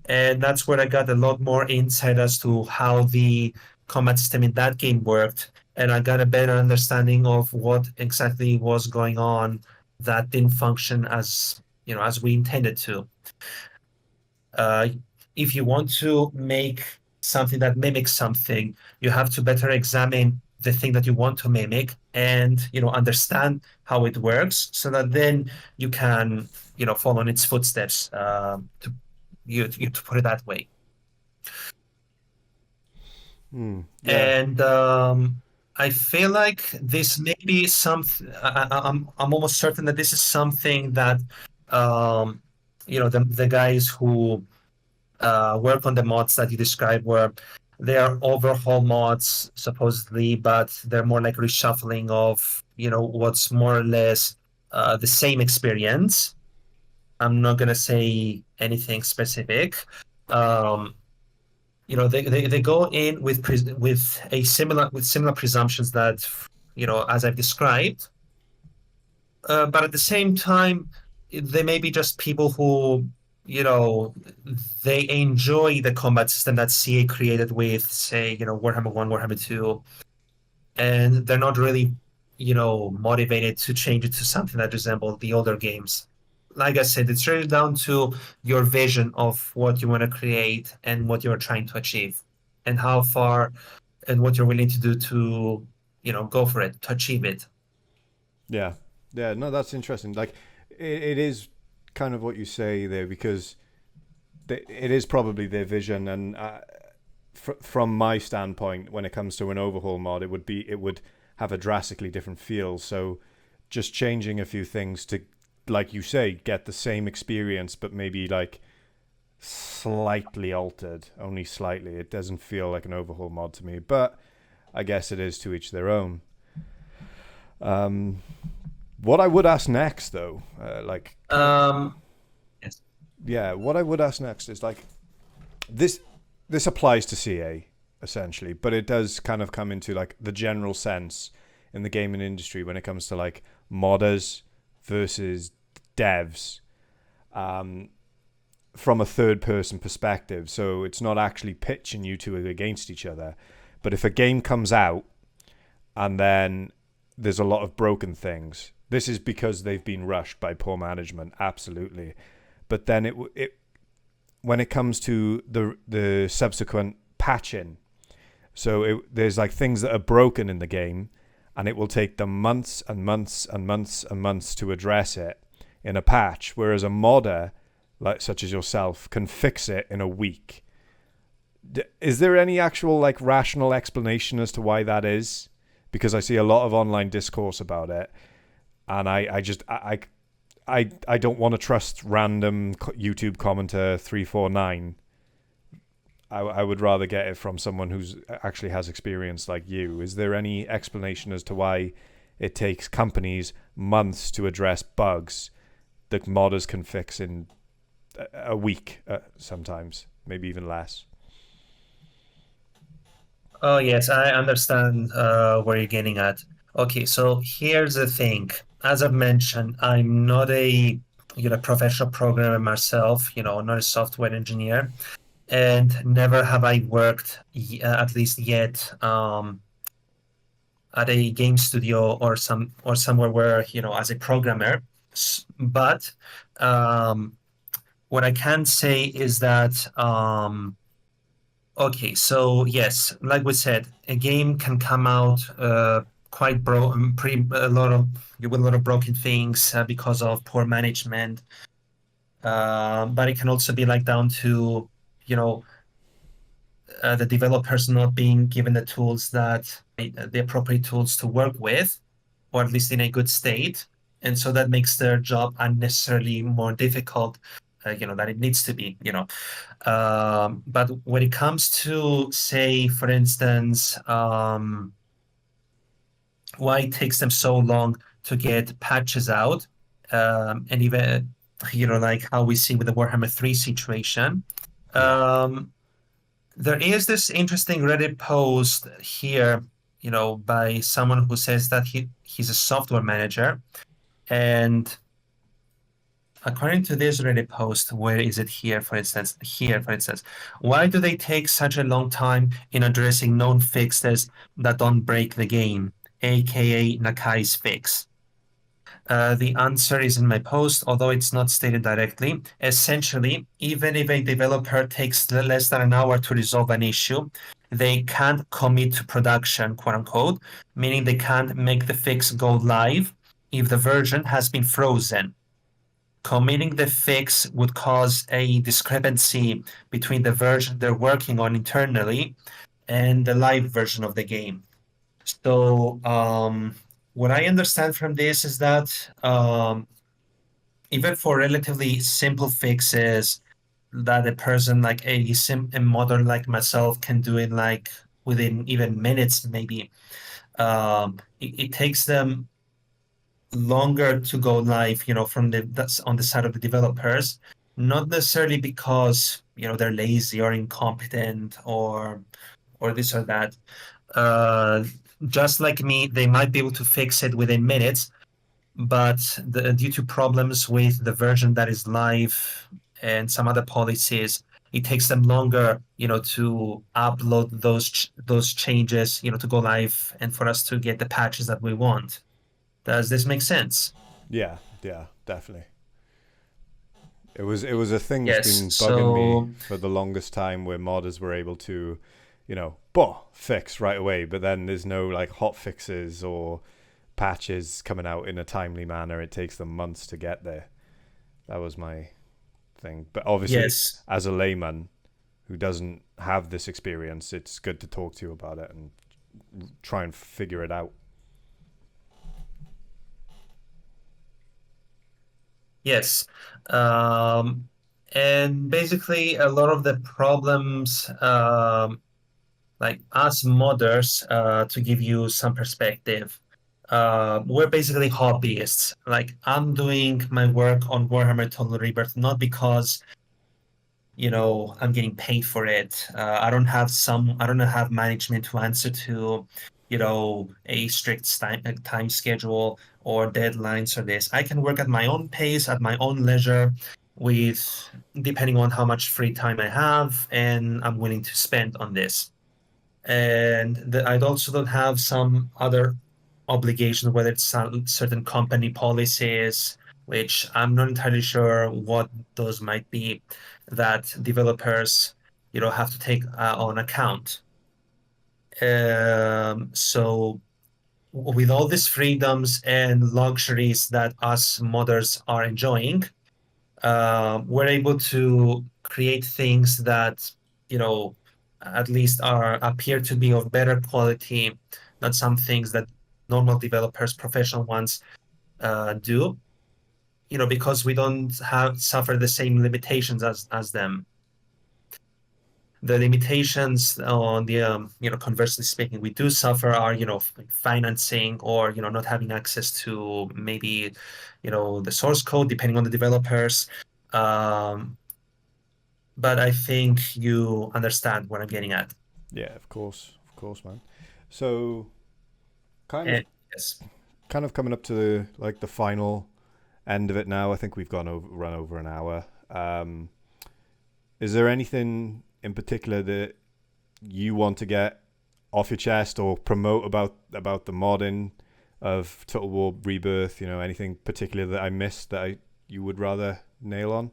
B: and that's where I got a lot more insight as to how the combat system in that game worked, and I got a better understanding of what exactly was going on that didn't function as we intended to. Uh, if you want to make something that mimics something, you have to better examine the thing that you want to mimic and understand how it works, so that then you can follow in its footsteps. To put it that way.
A: Yeah.
B: And I feel like this may be something. I'm almost certain that this is something that the guys who work on the mods that you described, where they are overhaul mods supposedly, but they're more like reshuffling of what's more or less the same experience. I'm not gonna say anything specific. Um, they go in with similar presumptions that as I've described, but at the same time, they may be just people who you know they enjoy the combat system that CA created with, say, Warhammer 1, Warhammer 2, and they're not really motivated to change it to something that resembles the older games. Like I said, it's really down to your vision of what you want to create and what you're trying to achieve, and how far and what you're willing to do to go for it, to achieve it.
A: Yeah. Yeah. No, that's interesting. Like, it is kind of what you say there, because it is probably their vision, and from my standpoint, when it comes to an overhaul mod, it would have a drastically different feel. So, just changing a few things to, like you say, get the same experience, but maybe like slightly altered, only slightly. It doesn't feel like an overhaul mod to me, but I guess it is to each their own. Um, what I would ask next, though,
B: Yes.
A: yeah, what I would ask next is like this. This applies to CA essentially, but it does kind of come into like the general sense in the gaming industry when it comes to like modders versus devs, um, from a third person perspective. So it's not actually pitching you two against each other, but if a game comes out and then there's a lot of broken things, this is because they've been rushed by poor management, absolutely. But then it when it comes to the subsequent patching, so there's like things that are broken in the game, and it will take them months and months and months and months to address it in a patch, whereas a modder, like such as yourself, can fix it in a week. Is there any actual like rational explanation as to why that is? Because I see a lot of online discourse about it, and I don't want to trust random YouTube commenter 349. I would rather get it from someone who's actually has experience like you. Is there any explanation as to why it takes companies months to address bugs that modders can fix in a week, sometimes, maybe even less?
B: Oh, yes, I understand where you're getting at. Okay, so here's the thing. As I've mentioned, I'm not a professional programmer myself, not a software engineer, and never have I worked, at least yet, at a game studio or somewhere where, as a programmer. But what I can say is that okay, so yes, like we said, a game can come out quite pretty a lot of with a lot of broken things because of poor management. But it can also be like down to you know the developers not being given the tools the appropriate tools to work with, or at least in a good state, and so that makes their job unnecessarily more difficult. that it needs to be, but when it comes to, say, for instance, why it takes them so long to get patches out, and even, like how we see with the Warhammer 3 situation.
A: Yeah.
B: Um, there is this interesting Reddit post here, by someone who says that he's a software manager, and according to this Reddit post, where is it here, for instance? Here, for instance, why do they take such a long time in addressing known fixes that don't break the game, aka Nakai's fix? The answer is in my post, although it's not stated directly. Essentially, even if a developer takes less than an hour to resolve an issue, they can't commit to production, quote unquote, meaning they can't make the fix go live if the version has been frozen. Committing the fix would cause a discrepancy between the version they're working on internally and the live version of the game. So, what I understand from this is that, even for relatively simple fixes that a person like a modern like myself can do in like within even minutes, maybe, it takes them longer to go live, from that's on the side of the developers, not necessarily because, they're lazy or incompetent or this or that. Uh, just like me, they might be able to fix it within minutes, but due to problems with the version that is live and some other policies, it takes them longer, to upload those changes, to go live and for us to get the patches that we want. Does this make sense?
A: Yeah. Yeah. Definitely. It was a thing that's
B: Yes.
A: been bugging me
B: So
A: for the longest time, where modders were able to, fix right away, but then there's no like hot fixes or patches coming out in a timely manner. It takes them months to get there. That was my thing. But obviously,
B: yes,
A: as a layman who doesn't have this experience, it's good to talk to you about it and try and figure it out.
B: yes. Um, and basically, a lot of the problems, like us modders, to give you some perspective, we're basically hobbyists. Like I'm doing my work on Warhammer Total Rebirth not because, I'm getting paid for it. I don't have management to answer to, a strict time schedule or deadlines or this. I can work at my own pace, at my own leisure, with depending on how much free time I have and I'm willing to spend on this. And I also don't have some other obligations, whether it's some certain company policies, which I'm not entirely sure what those might be, that developers, have to take on account. So with all these freedoms and luxuries that us modders are enjoying, we're able to create things that, you know, at least appear to be of better quality than some things that normal developers, professional ones, do. Because we don't have suffer the same limitations as them. The limitations on the, conversely speaking, we do suffer are, financing or, not having access to maybe, the source code, depending on the developers. Um, but I think you understand what I'm getting at.
A: Yeah, of course, man. So kind of
B: And yes.
A: coming up to the final end of it now. I think we've run over an hour. Is there anything in particular that you want to get off your chest or promote about the modding of Total War Rebirth? Anything particular that I missed that you would rather nail on?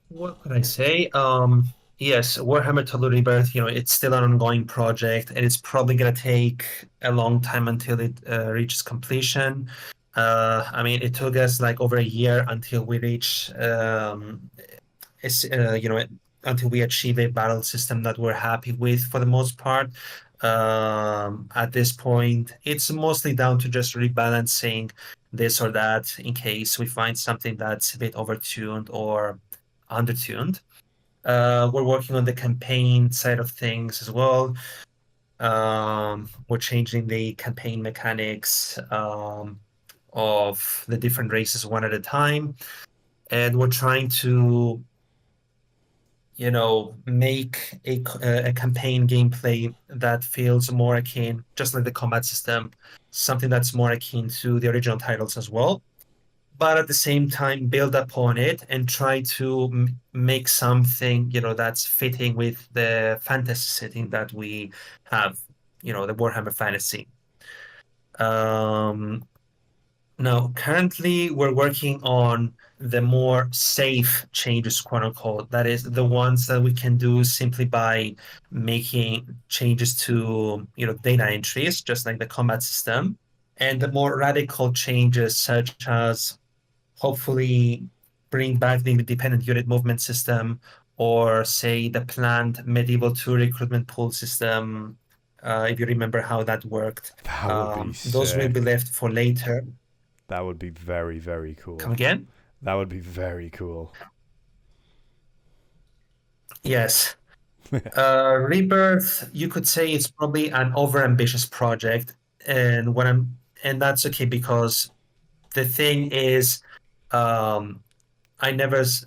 B: What could I say? Yes, Warhammer Total Rebirth, it's still an ongoing project, and it's probably gonna take a long time until it reaches completion. I mean, it took us like over a year until we reach, it's, until we achieve a battle system that we're happy with for the most part. At this point, it's mostly down to just rebalancing this or that in case we find something that's a bit overtuned or undertuned. We're working on the campaign side of things as well. We're changing the campaign mechanics of the different races one at a time, and we're trying to, make a campaign gameplay that feels more akin, just like the combat system, something that's more akin to the original titles as well. But at the same time, build upon it and try to make something, that's fitting with the fantasy setting that we have, the Warhammer Fantasy. Um, Now, currently, we're working on the more safe changes, quote unquote. That is the ones that we can do simply by making changes to, data entries, just like the combat system, and the more radical changes, such as hopefully bring back the independent unit movement system, or say the planned medieval 2 recruitment pool system. If you remember how that worked,
A: That would be
B: those will be
A: sick.
B: left for later.
A: That would be very, very
B: Come
A: cool.
B: again?
A: That would be very cool.
B: Yes. Rebirth, you could say it's probably an overambitious project, and and that's okay because the thing is, um, I never, s-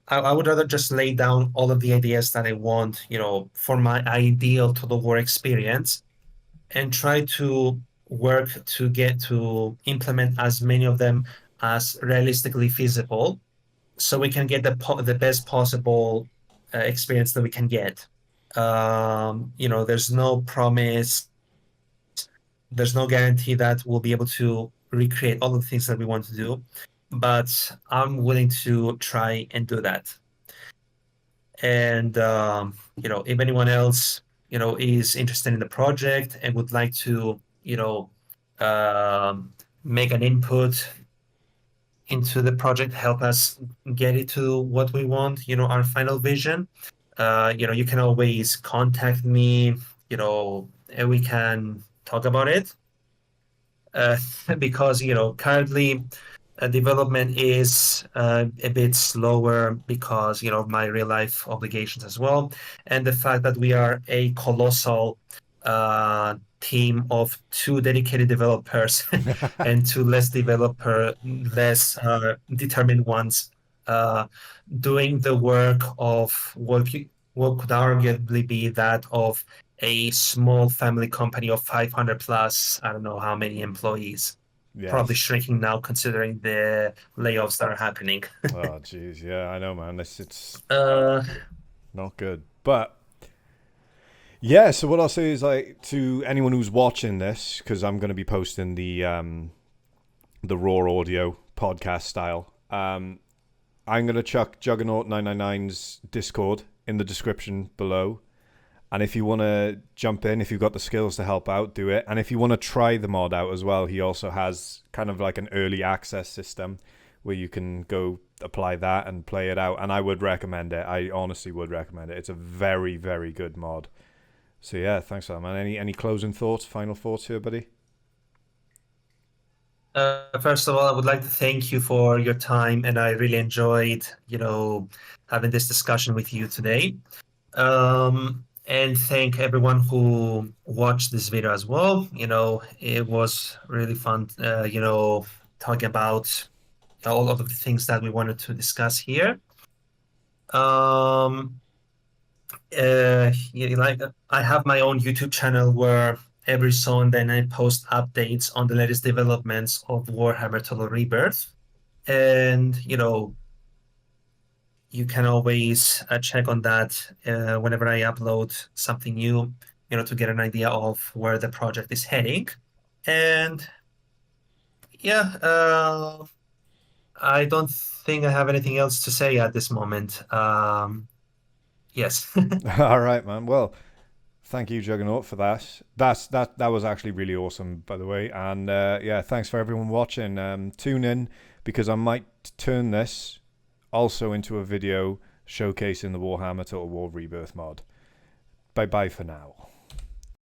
B: I would rather just lay down all of the ideas that I want, for my ideal Total War experience, and try to work to get to implement as many of them as realistically feasible so we can get the best possible experience that we can get. There's no promise, there's no guarantee that we'll be able to recreate all of the things that we want to do, but I'm willing to try and do that. And if anyone else, is interested in the project and would like to, um, make an input into the project, help us get it to what we want, our final vision. You can always contact me, and we can talk about it. Uh, because, currently development is a bit slower because, of my real life obligations as well. And the fact that we are a colossal team of 2 dedicated developers and 2 less determined ones uh, doing the work of what could arguably be that of a small family company of 500 plus, I don't know how many employees. Probably
A: Yes.
B: shrinking now considering the layoffs that are happening.
A: Oh, jeez. Yeah, I know, man. It's
B: Uh,
A: not good. But yeah, so what I'll say is like to anyone who's watching this, because I'm going to be posting the raw audio podcast style. I'm going to chuck Juggernaut 999's Discord in the description below. And if you want to jump in, if you've got the skills to help out, do it. And if you want to try the mod out as well, he also has kind of like an early access system where you can go apply that and play it out. And I would recommend it. I honestly would recommend it. It's a very, very good mod. So yeah, thanks for that, man. Any closing thoughts, final thoughts here, buddy?
B: First of all, I would like to thank you for your time, and I really enjoyed, having this discussion with you today. And thank everyone who watched this video as well. It was really fun, talking about all of the things that we wanted to discuss here. Um, like I have my own YouTube channel where every so and then I post updates on the latest developments of Warhammer Total Rebirth. And, you can always check on that whenever I upload something new, to get an idea of where the project is heading. And yeah, I don't think I have anything else to say at this moment. Yes.
A: All right, man. Well, thank you, Juggernaut, for that. That was actually really awesome, by the way. And yeah, thanks for everyone watching. Tune in because I might turn this also into a video showcasing the Warhammer Total War Rebirth mod. Bye bye for now.